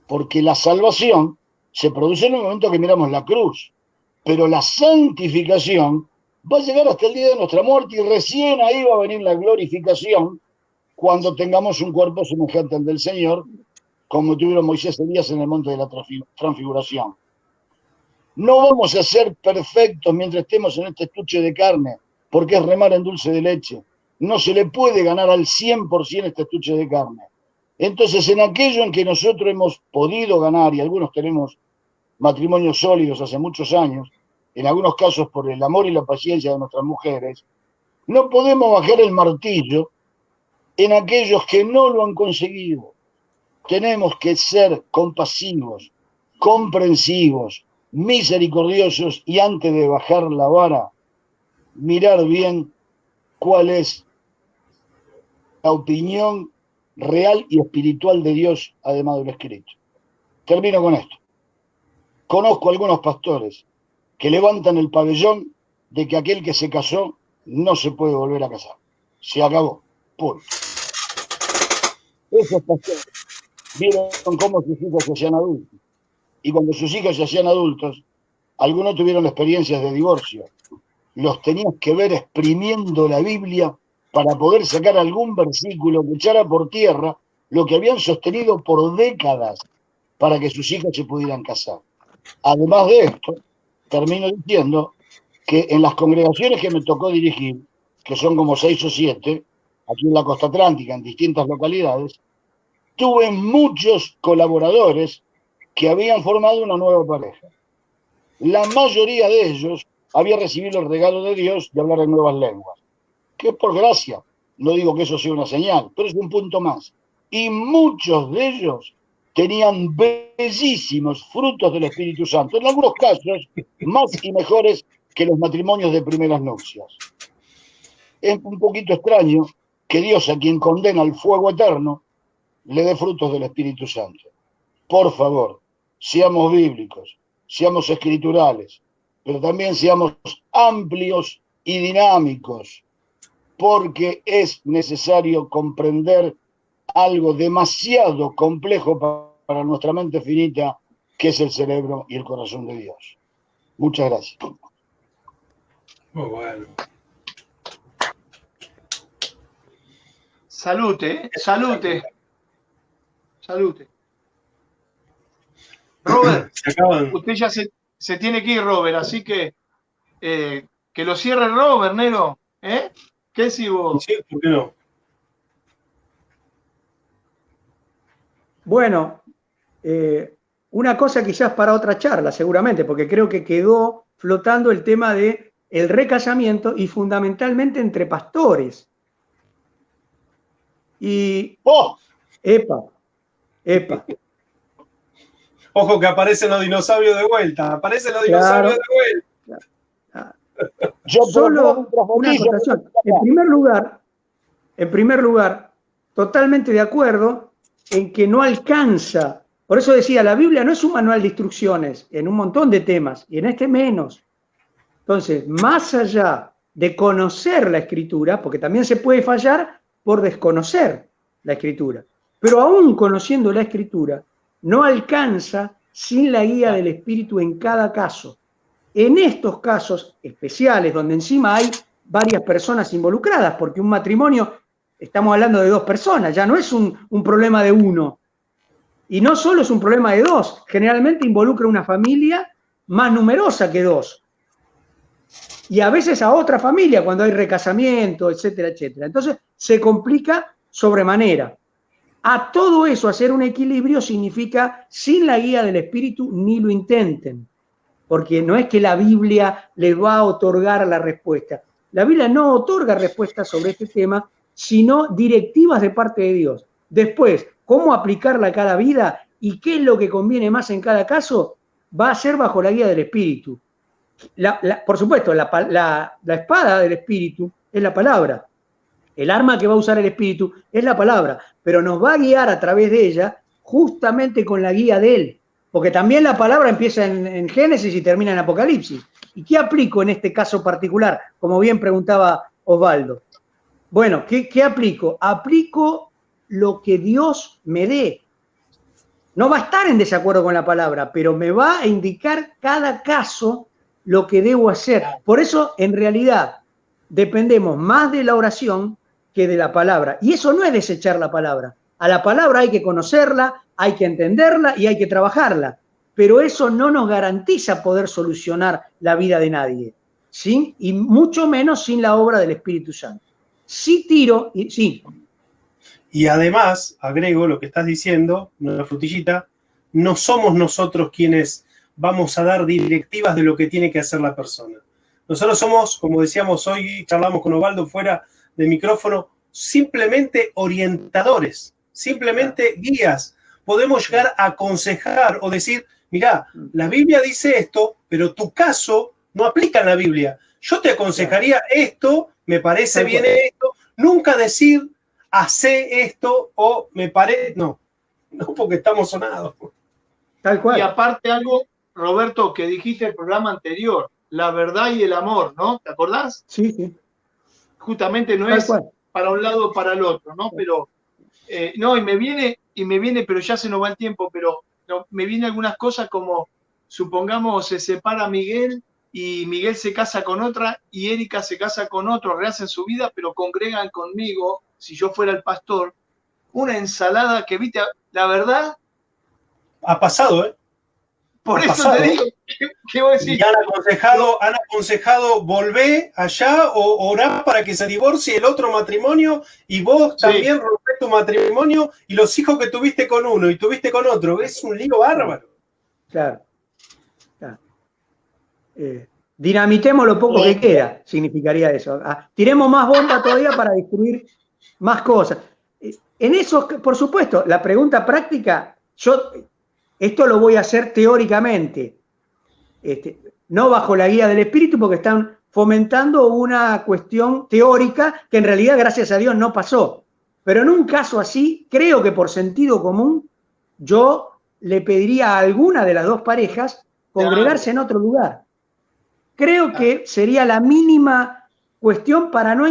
Speaker 3: Porque la salvación se produce en el momento que miramos la cruz. Pero la santificación va a llegar hasta el día de nuestra muerte y recién ahí va a venir la glorificación cuando tengamos un cuerpo semejante al del Señor, como tuvieron Moisés y Elías en el monte de la transfiguración. No vamos a ser perfectos mientras estemos en este estuche de carne, porque es remar en dulce de leche. No se le puede ganar al 100% este estuche de carne. Entonces, en aquello en que nosotros hemos podido ganar, y algunos tenemos matrimonios sólidos hace muchos años, en algunos casos por el amor y la paciencia de nuestras mujeres, no podemos bajar el martillo en aquellos que no lo han conseguido. Tenemos que ser compasivos, comprensivos, misericordiosos y antes de bajar la vara, mirar bien cuál es la opinión real y espiritual de Dios, además del escrito. Termino con esto. Conozco algunos pastores que levantan el pabellón de que aquel que se casó no se puede volver a casar. Se acabó. Punto. Esos pastores vieron cómo sus hijos se hacían adultos. Y cuando sus hijos se hacían adultos, algunos tuvieron experiencias de divorcio. Los tenías que ver exprimiendo la Biblia para poder sacar algún versículo que echara por tierra lo que habían sostenido por décadas para que sus hijos se pudieran casar. Además de esto, termino diciendo que en las congregaciones que me tocó dirigir, que son como 6 o 7, aquí en la costa atlántica, en distintas localidades, tuve muchos colaboradores que habían formado una nueva pareja. La mayoría de ellos había recibido el regalo de Dios de hablar en nuevas lenguas, que es por gracia. No digo que eso sea una señal, pero es un punto más. Y muchos de ellos tenían bellísimos frutos del Espíritu Santo, en algunos casos más y mejores que los matrimonios de primeras nupcias. Es un poquito extraño que Dios, a quien condena al fuego eterno, le dé frutos del Espíritu Santo. Por favor, seamos bíblicos, seamos escriturales, pero también seamos amplios y dinámicos, porque es necesario comprender algo demasiado complejo para nuestra mente finita, que es el cerebro y el corazón de Dios. Muchas gracias.
Speaker 1: Muy bueno.
Speaker 2: Salute, salute. Salute. Robert, usted ya se tiene que ir, Robert, así que lo cierre Robert, Nero. ¿Qué decís vos?
Speaker 1: Sí, ¿por qué no?
Speaker 4: Bueno, una cosa quizás para otra charla, seguramente, porque creo que quedó flotando el tema de el recasamiento y fundamentalmente entre pastores. Y...
Speaker 3: ¡Oh!
Speaker 4: Epa.
Speaker 1: Ojo que aparecen los dinosaurios de vuelta. Aparecen los dinosaurios de vuelta.
Speaker 4: Solo una acotación. En primer lugar, totalmente de acuerdo en que no alcanza. Por eso decía, la Biblia no es un manual de instrucciones en un montón de temas, y en este menos. Entonces, más allá de conocer la Escritura, porque también se puede fallar por desconocer la Escritura, pero aún conociendo la Escritura, no alcanza sin la guía del Espíritu en cada caso. En estos casos especiales, donde encima hay varias personas involucradas, porque un matrimonio, estamos hablando de 2 personas, ya no es un problema de uno. Y no solo es un problema de 2, generalmente involucra una familia más numerosa que 2. Y a veces a otra familia cuando hay recasamiento, etcétera, etcétera. Entonces se complica sobremanera. A todo eso, hacer un equilibrio significa sin la guía del Espíritu ni lo intenten. Porque no es que la Biblia les va a otorgar la respuesta. La Biblia no otorga respuestas sobre este tema, sino directivas de parte de Dios. Después, cómo aplicarla a cada vida y qué es lo que conviene más en cada caso, va a ser bajo la guía del Espíritu. Por supuesto, la espada del Espíritu es la palabra. El arma que va a usar el Espíritu es la palabra, pero nos va a guiar a través de ella justamente con la guía de Él. Porque también la palabra empieza en Génesis y termina en Apocalipsis. ¿Y qué aplico en este caso particular? Como bien preguntaba Osvaldo. Bueno, ¿qué aplico? Aplico lo que Dios me dé. no va a estar en desacuerdo con la palabra, pero me va a indicar cada caso lo que debo hacer. Por eso, en realidad, dependemos más de la oración que de la palabra. Y eso no es desechar la palabra. A la palabra hay que conocerla, hay que entenderla y hay que trabajarla. Pero eso no nos garantiza poder solucionar la vida de nadie, ¿sí? Y mucho menos sin la obra del Espíritu Santo. Sí tiro, sí.
Speaker 1: Y además, agrego lo que estás diciendo, una frutillita, no somos nosotros quienes vamos a dar directivas de lo que tiene que hacer la persona. Nosotros somos, como decíamos hoy, charlamos con Osvaldo fuera de micrófono, simplemente orientadores, simplemente guías. Podemos llegar a aconsejar o decir, mirá, la Biblia dice esto, pero tu caso no aplica en la Biblia. Yo te aconsejaría esto, me parece bien esto, nunca decir, hace esto o me parece, no porque estamos sonados.
Speaker 2: Tal cual. Y aparte algo, Roberto, que dijiste en el programa anterior, la verdad y el amor, ¿no? ¿Te acordás?
Speaker 4: Sí, sí.
Speaker 2: Justamente no es para un lado o para el otro, ¿no? Pero, no, y me viene, pero ya se nos va el tiempo, pero no, me vienen algunas cosas como, supongamos, se separa Miguel y Miguel se casa con otra y Erika se casa con otro, rehacen su vida, pero congregan conmigo, si yo fuera el pastor, una ensalada que, viste, la verdad...
Speaker 1: Ha pasado, ¿eh?
Speaker 2: Por eso te digo, ¿qué voy a decir?
Speaker 1: Y han aconsejado volver allá o orar para que se divorcie el otro matrimonio y vos también rompés tu matrimonio y los hijos que tuviste con uno y tuviste con otro. Es un lío bárbaro.
Speaker 4: Claro. Dinamitemos lo poco que queda, significaría eso. Tiremos más bomba todavía para destruir más cosas. En eso, por supuesto, la pregunta práctica, esto lo voy a hacer teóricamente, no bajo la guía del Espíritu, porque están fomentando una cuestión teórica que en realidad, gracias a Dios, no pasó. Pero en un caso así, creo que por sentido común, yo le pediría a alguna de las dos parejas congregarse en otro lugar. Creo que sería la mínima cuestión para no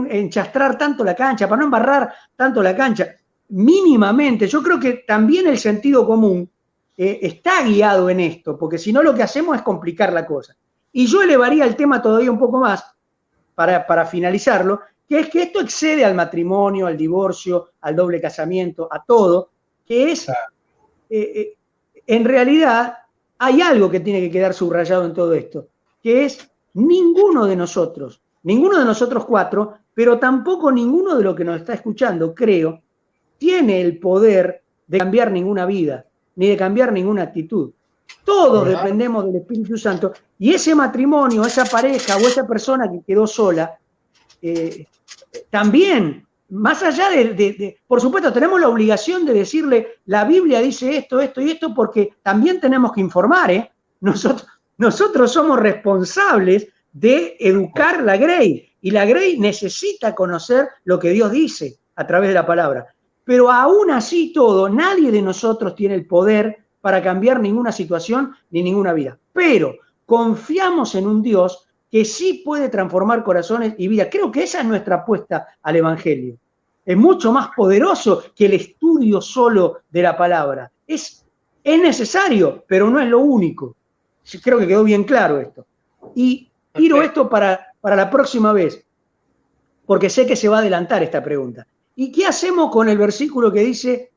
Speaker 4: enchastrar tanto la cancha, para no embarrar tanto la cancha. Mínimamente, yo creo que también el sentido común está guiado en esto, porque si no lo que hacemos es complicar la cosa. Y yo elevaría el tema todavía un poco más, para finalizarlo, que es que esto excede al matrimonio, al divorcio, al doble casamiento, a todo, que es, en realidad, hay algo que tiene que quedar subrayado en todo esto, que es ninguno de nosotros cuatro, pero tampoco ninguno de los que nos está escuchando, creo, tiene el poder de cambiar ninguna vida, ni de cambiar ninguna actitud. Todos dependemos del Espíritu Santo, y ese matrimonio, esa pareja o esa persona que quedó sola, también, más allá por supuesto, tenemos la obligación de decirle, la Biblia dice esto, esto y esto, porque también tenemos que informar, Nosotros somos responsables de educar la Grey, y la Grey necesita conocer lo que Dios dice a través de la palabra. Pero aún así todo, nadie de nosotros tiene el poder para cambiar ninguna situación ni ninguna vida. Pero confiamos en un Dios que sí puede transformar corazones y vidas. Creo que esa es nuestra apuesta al Evangelio. Es mucho más poderoso que el estudio solo de la palabra. Es necesario, pero no es lo único. Creo que quedó bien claro esto. Y tiro esto para la próxima vez, porque sé que se va a adelantar esta pregunta. ¿Y qué hacemos con el versículo que dice,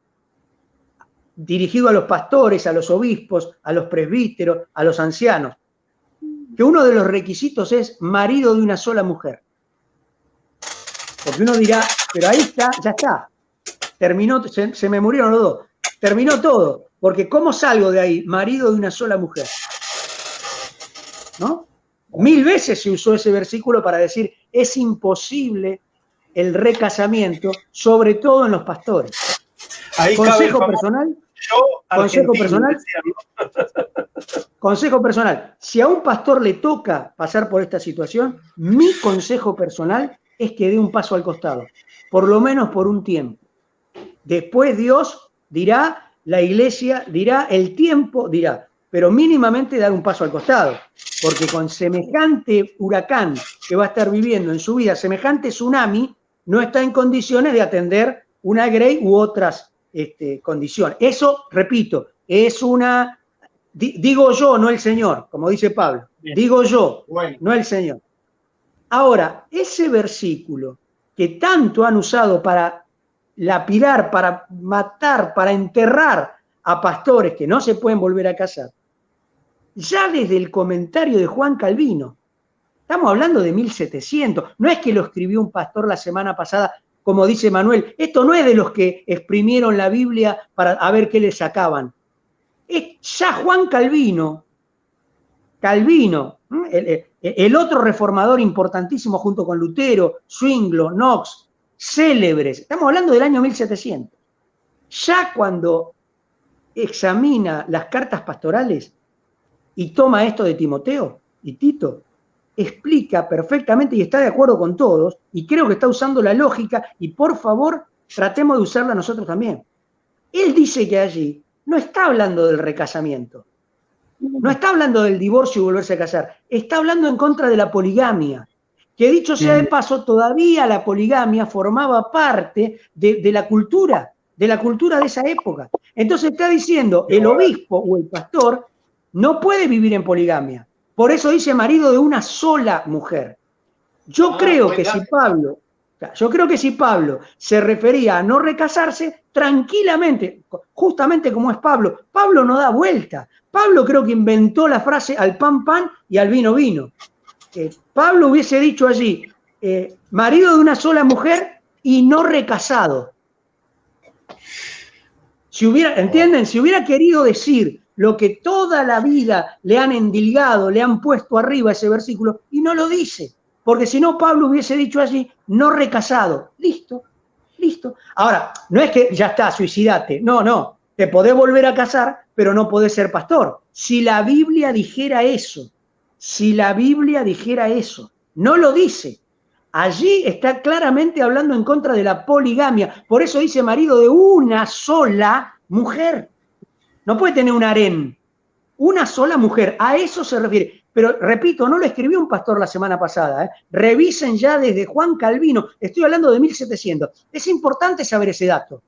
Speaker 4: dirigido a los pastores, a los obispos, a los presbíteros, a los ancianos, que uno de los requisitos es marido de una sola mujer? Porque uno dirá, pero ahí está, ya está, terminó, se me murieron los dos, terminó todo, porque ¿cómo salgo de ahí? Marido de una sola mujer, ¿no? 1000 veces se usó ese versículo para decir, es imposible el recasamiento, sobre todo en los pastores.
Speaker 1: Ahí
Speaker 4: consejo personal. Consejo personal. Si a un pastor le toca pasar por esta situación, mi consejo personal es que dé un paso al costado, por lo menos por un tiempo. Después Dios dirá, la iglesia dirá, el tiempo dirá, pero mínimamente dar un paso al costado, porque con semejante huracán que va a estar viviendo en su vida, semejante tsunami, no está en condiciones de atender una Grey u otras condición. Eso, repito, es una, digo yo, no el Señor, como dice Pablo,
Speaker 2: Bien.
Speaker 4: digo yo,
Speaker 2: Bueno.
Speaker 4: no el Señor. Ahora, ese versículo que tanto han usado para lapidar, para matar, para enterrar a pastores que no se pueden volver a casar, ya desde el comentario de Juan Calvino, estamos hablando de 1700, no es que lo escribió un pastor la semana pasada, como dice Manuel, esto no es de los que exprimieron la Biblia para a ver qué le sacaban. Es ya Juan Calvino, el otro reformador importantísimo junto con Lutero, Zwinglio, Knox, célebres, estamos hablando del año 1700. Ya cuando examina las cartas pastorales y toma esto de Timoteo y Tito, explica perfectamente y está de acuerdo con todos, y creo que está usando la lógica, y por favor, tratemos de usarla nosotros también. Él dice que allí no está hablando del recasamiento, no está hablando del divorcio y volverse a casar, está hablando en contra de la poligamia, que dicho sea de paso, todavía la poligamia formaba parte de la cultura de esa época. Entonces está diciendo, el obispo o el pastor no puede vivir en poligamia. Por eso dice marido de una sola mujer. Yo creo que si Pablo se refería a no recasarse, tranquilamente, justamente como es Pablo no da vuelta. Pablo creo que inventó la frase al pan pan y al vino vino. Pablo hubiese dicho allí, marido de una sola mujer y no recasado. ¿Entienden? Si hubiera querido decir lo que toda la vida le han endilgado, le han puesto arriba ese versículo, y no lo dice, porque si no Pablo hubiese dicho allí, no recasado, listo. Ahora, no es que ya está, suicidate, no, te podés volver a casar, pero no podés ser pastor. Si la Biblia dijera eso, no lo dice. Allí está claramente hablando en contra de la poligamia, por eso dice marido de una sola mujer. No puede tener un harén, una sola mujer, a eso se refiere. Pero repito, no lo escribió un pastor la semana pasada, Revisen ya desde Juan Calvino, estoy hablando de 1700. Es importante saber ese dato.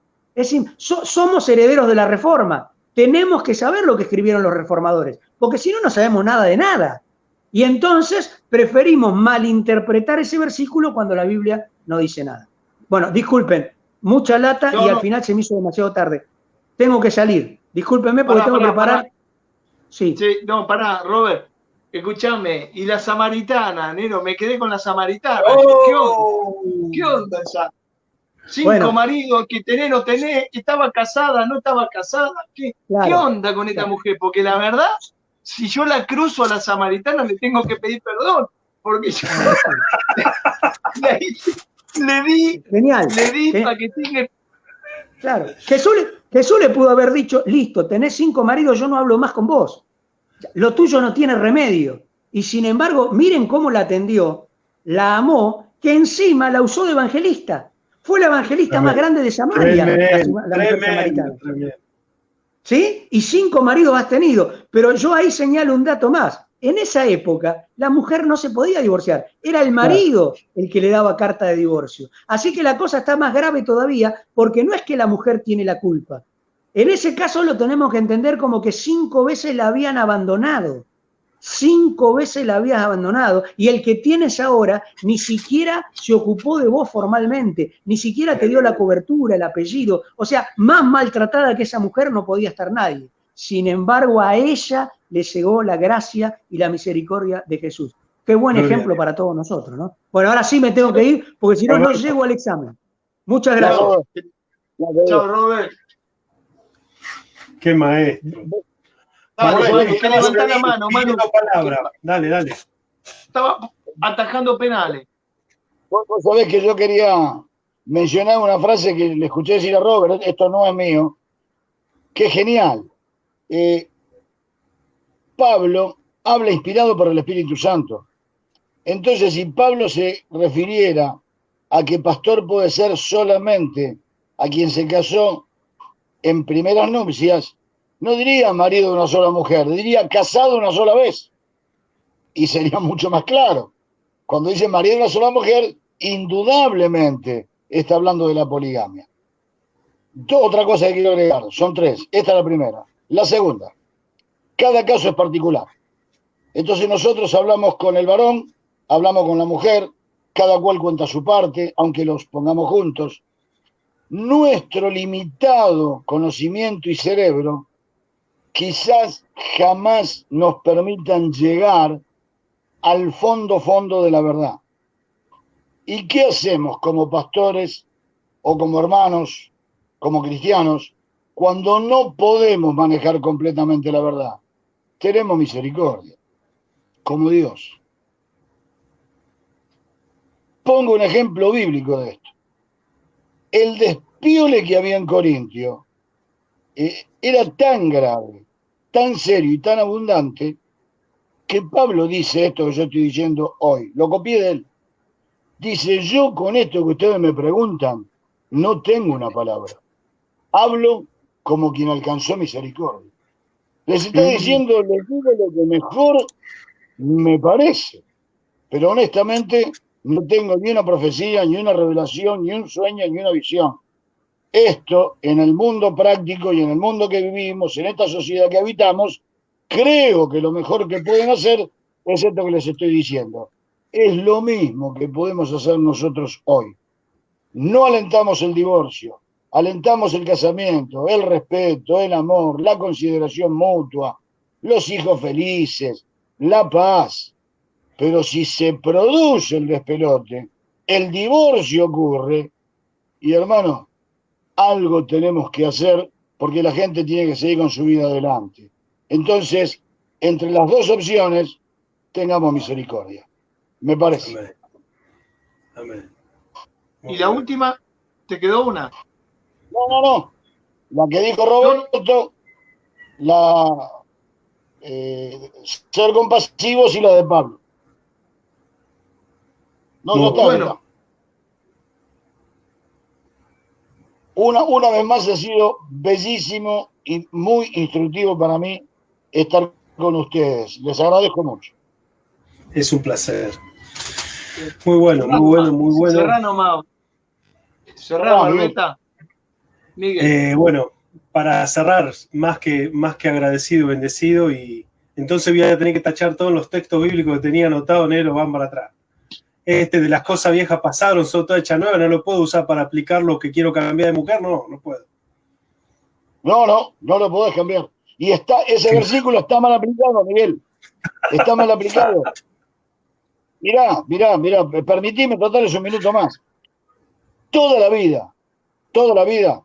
Speaker 4: Somos herederos de la Reforma, tenemos que saber lo que escribieron los reformadores, porque si no, no sabemos nada de nada. Y entonces preferimos malinterpretar ese versículo cuando la Biblia no dice nada. Bueno, disculpen, mucha lata y al final se me hizo demasiado tarde. Tengo que salir. Discúlpenme porque tengo que preparar. Sí.
Speaker 2: No, pará, Robert. Escuchame. Y la samaritana, Nero, me quedé con la samaritana. ¿Qué onda esa? 5 maridos que tenés, no tenés, estaba casada, no estaba casada. ¿Qué onda con esta mujer? Porque la verdad, si yo la cruzo a la samaritana, le tengo que pedir perdón. Porque yo le di para que tenga.
Speaker 4: Claro. Jesús le pudo haber dicho, listo, tenés 5 maridos, yo no hablo más con vos. Lo tuyo no tiene remedio. Y sin embargo, miren cómo la atendió, la amó, que encima la usó de evangelista. Fue la evangelista más grande de Samaria, la mujer samaritana. ¿Sí? Y 5 maridos has tenido. Pero yo ahí señalo un dato más. En esa época, la mujer no se podía divorciar. Era el marido el que le daba carta de divorcio. Así que la cosa está más grave todavía, porque no es que la mujer tiene la culpa. En ese caso lo tenemos que entender como que 5 veces la habían abandonado. 5 veces la habías abandonado. Y el que tienes ahora ni siquiera se ocupó de vos formalmente. Ni siquiera te dio la cobertura, el apellido. O sea, más maltratada que esa mujer no podía estar nadie. Sin embargo, a ella le llegó la gracia y la misericordia de Jesús. Qué buen ejemplo para todos nosotros, ¿no? Bueno, ahora sí me tengo que ir, porque si no, no llego al examen. Muchas gracias.
Speaker 2: Chao, Robert.
Speaker 1: Qué maestro.
Speaker 2: Levantá la mano, Manu.
Speaker 1: Dale.
Speaker 2: Estaba atajando penales.
Speaker 3: Vos sabés que yo quería mencionar una frase que le escuché decir a Robert, esto no es mío, que es genial. Pablo habla inspirado por el Espíritu Santo. Entonces, si Pablo se refiriera a que pastor puede ser solamente a quien se casó en primeras nupcias, no diría marido de una sola mujer, diría casado una sola vez. Y sería mucho más claro. Cuando dice marido de una sola mujer, indudablemente está hablando de la poligamia. Otra cosa que quiero agregar, son 3. Esta es la primera. La segunda, cada caso es particular. Entonces nosotros hablamos con el varón, hablamos con la mujer, cada cual cuenta su parte, aunque los pongamos juntos. Nuestro limitado conocimiento y cerebro quizás jamás nos permitan llegar al fondo de la verdad. ¿Y qué hacemos como pastores o como hermanos, como cristianos, cuando no podemos manejar completamente la verdad? Tenemos misericordia, como Dios. Pongo un ejemplo bíblico de esto. El despiole que había en Corintio era tan grave, tan serio y tan abundante, que Pablo dice esto que yo estoy diciendo hoy. Lo copié de él. Dice, yo con esto que ustedes me preguntan, no tengo una palabra. Hablo como quien alcanzó misericordia. Les está diciendo, les digo lo que mejor me parece. Pero honestamente, no tengo ni una profecía, ni una revelación, ni un sueño, ni una visión. Esto, en el mundo práctico y en el mundo que vivimos, en esta sociedad que habitamos, creo que lo mejor que pueden hacer es esto que les estoy diciendo. Es lo mismo que podemos hacer nosotros hoy. No alentamos el divorcio, alentamos el casamiento, el respeto, el amor, la consideración mutua, los hijos felices, la paz. Pero si se produce el despelote, el divorcio ocurre, y hermano, algo tenemos que hacer porque la gente tiene que seguir con su vida adelante. Entonces, entre las dos opciones, tengamos misericordia. Me parece.
Speaker 1: Amén. Amén.
Speaker 2: ¿Y la última? ¿Te quedó una?
Speaker 3: No. La que dijo Roberto, ser compasivos y la de Pablo. No está.
Speaker 2: Bueno.
Speaker 3: Una vez más ha sido bellísimo y muy instructivo para mí estar con ustedes. Les agradezco mucho.
Speaker 1: Es un placer. Muy bueno, muy bueno, muy bueno.
Speaker 2: Serrano, Mau. Cerrá, Barbeta. Miguel.
Speaker 1: Bueno, para cerrar, más que agradecido, bendecido, y entonces voy a tener que tachar todos los textos bíblicos que tenía anotado, negro, van para atrás. De las cosas viejas pasaron, son todas hechas nuevas, no lo puedo usar para aplicar lo que quiero cambiar de mujer, no puedo.
Speaker 3: No lo podés cambiar. Y ese versículo está mal aplicado, Miguel. Está mal aplicado. Mirá, permitime tratarles un minuto más. Toda la vida,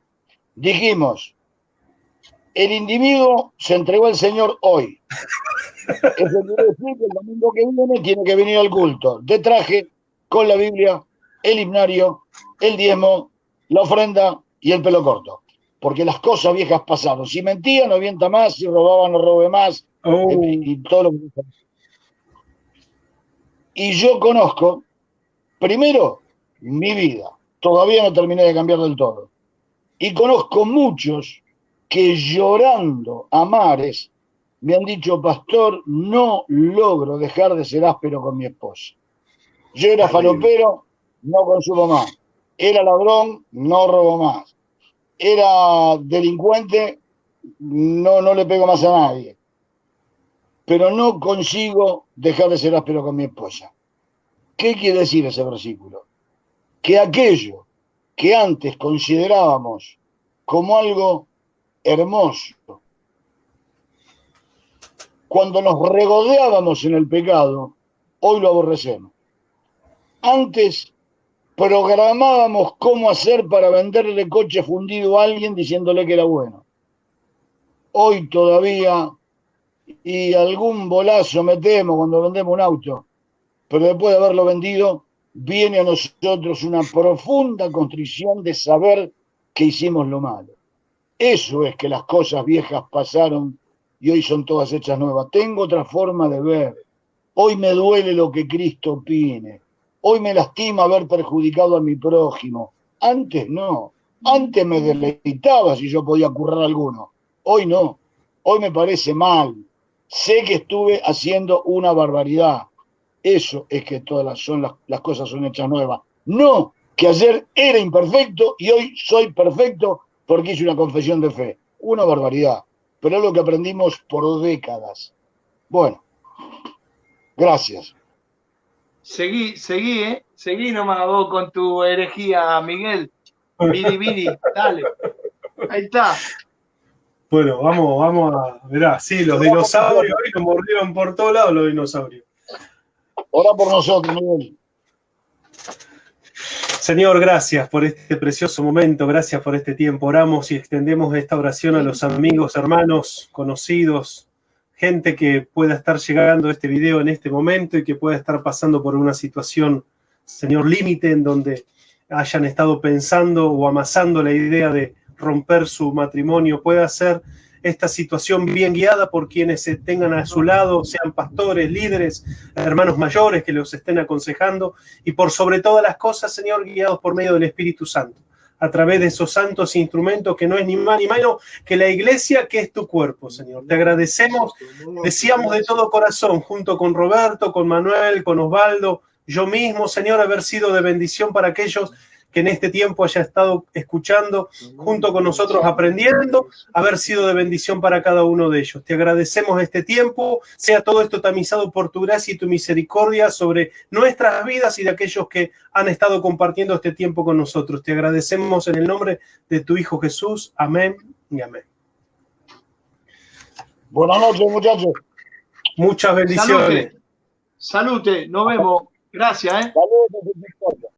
Speaker 3: dijimos, el individuo se entregó al Señor hoy. Eso quiere decir que el domingo que viene tiene que venir al culto, de traje, con la Biblia, el himnario, el diezmo, la ofrenda y el pelo corto. Porque las cosas viejas pasaron. Si mentía, no mienta más, si robaba, no robe más, y todo lo que... Y yo conozco, primero, mi vida. Todavía no terminé de cambiar del todo. Y conozco muchos que llorando a mares me han dicho, pastor, no logro dejar de ser áspero con mi esposa. Yo era falopero, no consumo más. Era ladrón, no robo más. Era delincuente, no le pego más a nadie. Pero no consigo dejar de ser áspero con mi esposa. ¿Qué quiere decir ese versículo? Que aquello que antes considerábamos como algo hermoso, cuando nos regodeábamos en el pecado, hoy lo aborrecemos. Antes programábamos cómo hacer para venderle coche fundido a alguien diciéndole que era bueno. Hoy todavía, y algún bolazo metemos cuando vendemos un auto, pero después de haberlo vendido, viene a nosotros una profunda contrición de saber que hicimos lo malo. Eso es que las cosas viejas pasaron y hoy son todas hechas nuevas. Tengo otra forma de ver. Hoy me duele lo que Cristo opine. Hoy me lastima haber perjudicado a mi prójimo. Antes no. Antes me deleitaba si yo podía currar alguno. Hoy no. Hoy me parece mal. Sé que estuve haciendo una barbaridad. Eso es que todas las cosas son hechas nuevas. No que ayer era imperfecto y hoy soy perfecto porque hice una confesión de fe. Una barbaridad, pero es lo que aprendimos por décadas. Bueno, gracias.
Speaker 2: Seguí, seguí nomás vos con tu herejía, Miguel. Viri, dale. Ahí está.
Speaker 1: Bueno, vamos a. Mirá, sí, los dinosaurios hoy nos mordieron por todos lados los dinosaurios.
Speaker 3: Ora por nosotros, Miguel.
Speaker 1: Señor, gracias por este precioso momento, gracias por este tiempo. Oramos y extendemos esta oración a los amigos, hermanos, conocidos, gente que pueda estar llegando a este video en este momento y que pueda estar pasando por una situación, Señor, límite en donde hayan estado pensando o amasando la idea de romper su matrimonio. Pueda ser esta situación bien guiada por quienes se tengan a su lado, sean pastores, líderes, hermanos mayores que los estén aconsejando y por sobre todas las cosas, Señor, guiados por medio del Espíritu Santo, a través de esos santos instrumentos que no es ni más ni menos que la iglesia, que es tu cuerpo, Señor. Te agradecemos, deseamos de todo corazón, junto con Roberto, con Manuel, con Osvaldo, yo mismo, Señor, haber sido de bendición para aquellos que en este tiempo haya estado escuchando junto con nosotros, aprendiendo, haber sido de bendición para cada uno de ellos. Te agradecemos este tiempo, sea todo esto tamizado por tu gracia y tu misericordia sobre nuestras vidas y de aquellos que han estado compartiendo este tiempo con nosotros. Te agradecemos en el nombre de tu Hijo Jesús. Amén y amén.
Speaker 3: Buenas noches, muchachos.
Speaker 1: Muchas bendiciones.
Speaker 2: Salute, nos vemos. Gracias,
Speaker 3: Saludos.